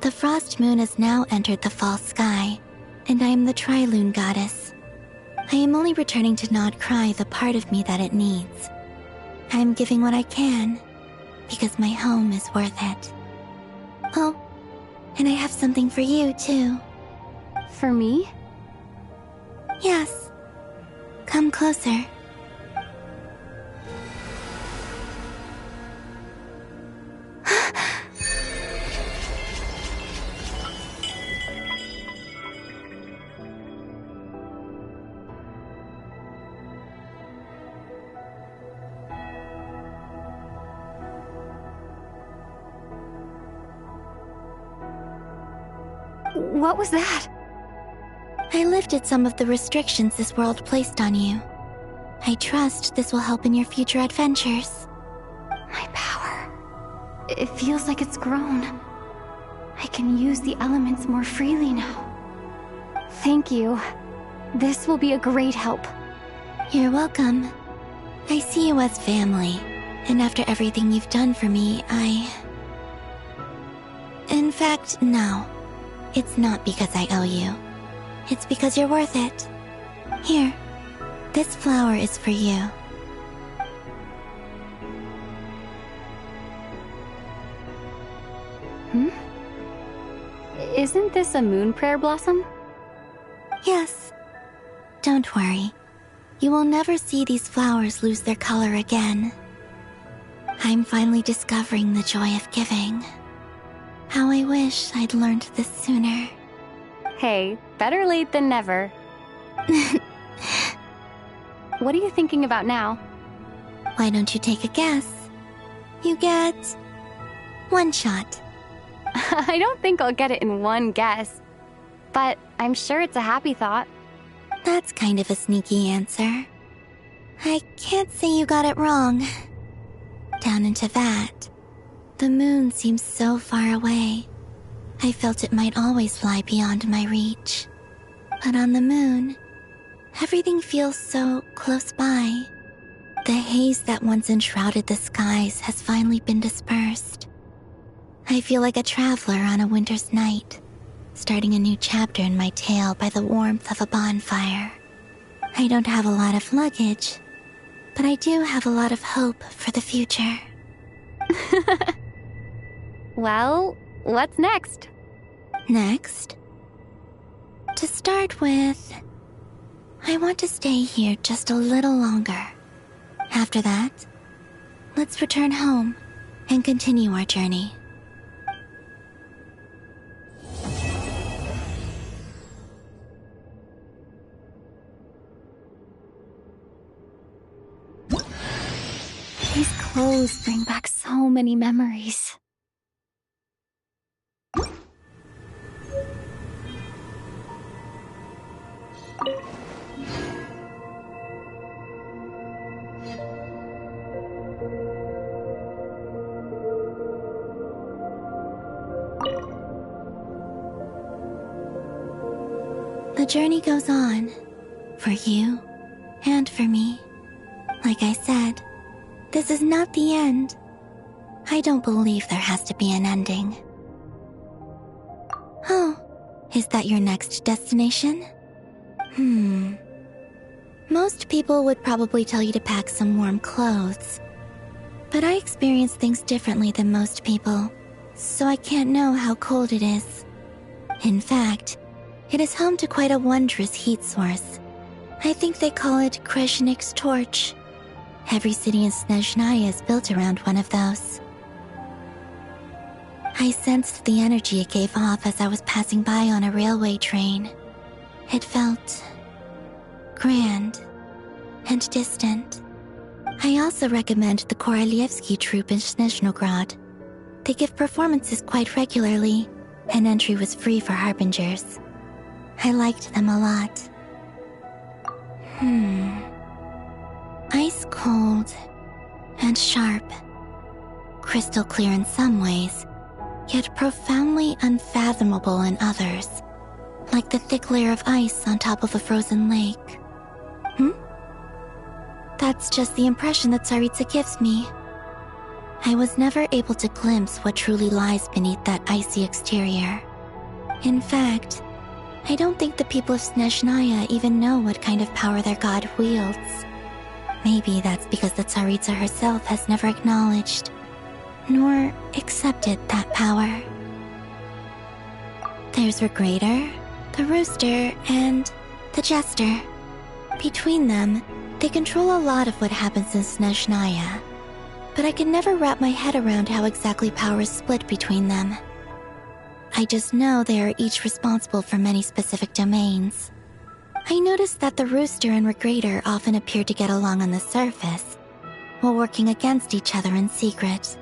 The Frost Moon has now entered the fall sky, and I am the Tri-Lune Goddess. I am only returning to Nodcry the part of me that it needs. I am giving what I can, because my home is worth it. Oh, and I have something for you, too. For me? Yes. Come closer. What was that? I lifted some of the restrictions this world placed on you. I trust this will help in your future adventures. My power. It feels like it's grown. I can use the elements more freely now. Thank you. This will be a great help. You're welcome. I see you as family, and after everything you've done for me, In fact, no. It's not because I owe you. It's because you're worth it. Here, this flower is for you. Isn't this a moon prayer blossom? Yes. Don't worry. You will never see these flowers lose their color again. I'm finally discovering the joy of giving. How I wish I'd learned this sooner. Hey, better late than never. What are you thinking about now? Why don't you take a guess? You get... one shot. I don't think I'll get it in one guess. But I'm sure it's a happy thought. That's kind of a sneaky answer. I can't say you got it wrong. Down into that, the moon seems so far away. I felt it might always lie beyond my reach. But on the moon, everything feels so close by. The haze that once enshrouded the skies has finally been dispersed. I feel like a traveler on a winter's night, starting a new chapter in my tale by the warmth of a bonfire. I don't have a lot of luggage, but I do have a lot of hope for the future. Well, what's next? Next? To start with, I want to stay here just a little longer. After that, let's return home and continue our journey. These clothes bring back so many memories. The journey goes on, for you and for me. Like I said, this is not the end. I don't believe there has to be an ending. Oh, is that your next destination? Most people would probably tell you to pack some warm clothes. But I experience things differently than most people, so I can't know how cold it is. In fact, it is home to quite a wondrous heat source. I think they call it Kreshnik's torch. Every city in Snezhnaya is built around one of those. I sensed the energy it gave off as I was passing by on a railway train. It felt grand and distant. I also recommend the Korolievsky troupe in Snezhnograd. They give performances quite regularly, and entry was free for harbingers. I liked them a lot. Ice cold and sharp. Crystal clear in some ways, yet profoundly unfathomable in others. Like the thick layer of ice on top of a frozen lake. That's just the impression that Tsaritsa gives me. I was never able to glimpse what truly lies beneath that icy exterior. In fact, I don't think the people of Snezhnaya even know what kind of power their god wields. Maybe that's because the Tsaritsa herself has never acknowledged, nor accepted that power. There's Regrator, the Rooster, and the Jester. Between them, they control a lot of what happens in Snezhnaya, but I can never wrap my head around how exactly power is split between them. I just know they are each responsible for many specific domains. I noticed that the Rooster and Regrator often appear to get along on the surface, while working against each other in secret.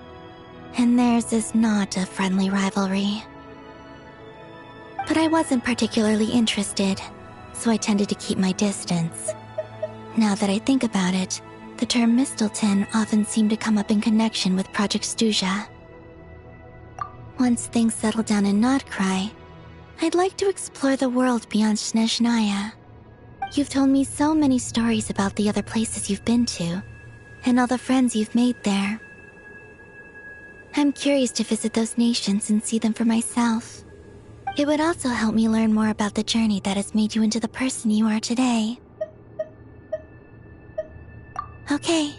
And theirs is not a friendly rivalry. But I wasn't particularly interested, so I tended to keep my distance. Now that I think about it, the term Mistelton often seemed to come up in connection with Project Stuja. Once things settle down in Notcry, I'd like to explore the world beyond Snezhnaya. You've told me so many stories about the other places you've been to, and all the friends you've made there. I'm curious to visit those nations and see them for myself. It would also help me learn more about the journey that has made you into the person you are today. Okay.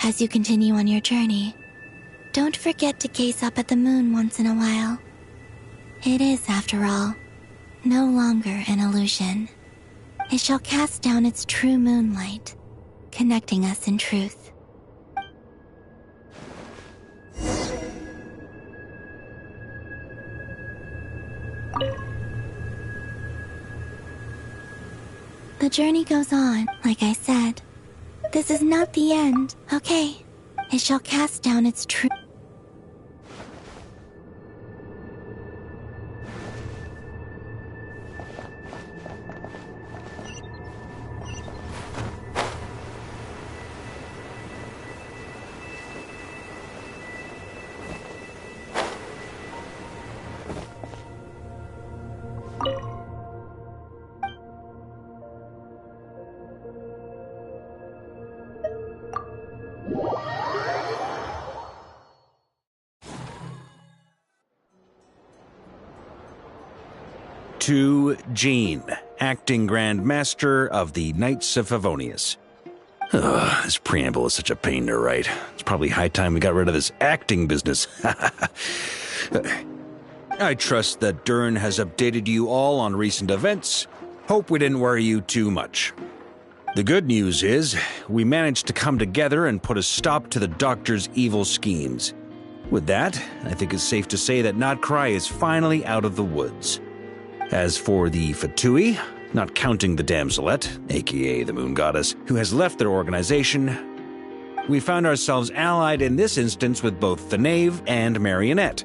As you continue on your journey, don't forget to gaze up at the moon once in a while. It is, after all, no longer an illusion. It shall cast down its true moonlight, connecting us in truth. The journey goes on, like I said. This is not the end, okay? It shall cast down its true... To Jean, acting Grand Master of the Knights of Favonius. Ugh, this preamble is such a pain to write. It's probably high time we got rid of this acting business. I trust that Dern has updated you all on recent events. Hope we didn't worry you too much. The good news is, we managed to come together and put a stop to the Doctor's evil schemes. With that, I think it's safe to say that Notcry is finally out of the woods. As for the Fatui, not counting the Damselette, aka the Moon Goddess, who has left their organization, we found ourselves allied in this instance with both the Knave and Marionette.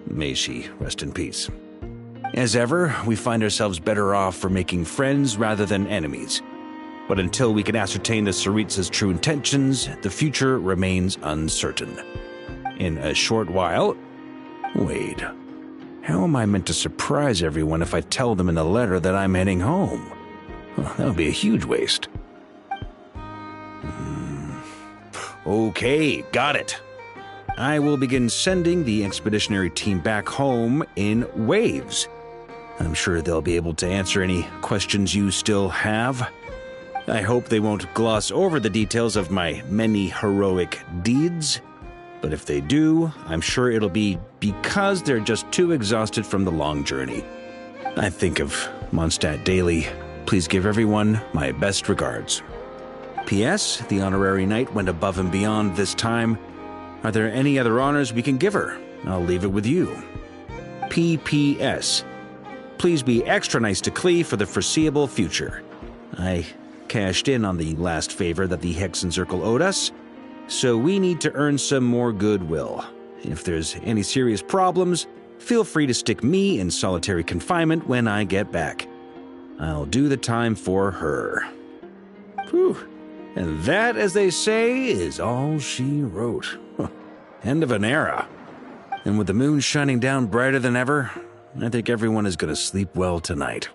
May she rest in peace. As ever, we find ourselves better off for making friends rather than enemies. But until we can ascertain the Tsaritsa's true intentions, the future remains uncertain. In a short while... Wait. How am I meant to surprise everyone if I tell them in the letter that I'm heading home? Well, that would be a huge waste. Okay, got it. I will begin sending the expeditionary team back home in waves. I'm sure they'll be able to answer any questions you still have. I hope they won't gloss over the details of my many heroic deeds. But if they do, I'm sure it'll be because they're just too exhausted from the long journey. I think of Mondstadt daily. Please give everyone my best regards. P.S. The honorary knight went above and beyond this time. Are there any other honors we can give her? I'll leave it with you. P.P.S. Please be extra nice to Klee for the foreseeable future. I cashed in on the last favor that the Hexen Circle owed us, so we need to earn some more goodwill. If there's any serious problems, feel free to stick me in solitary confinement when I get back. I'll do the time for her. Whew. And that, as they say, is all she wrote. End of an era. And with the moon shining down brighter than ever, I think everyone is going to sleep well tonight.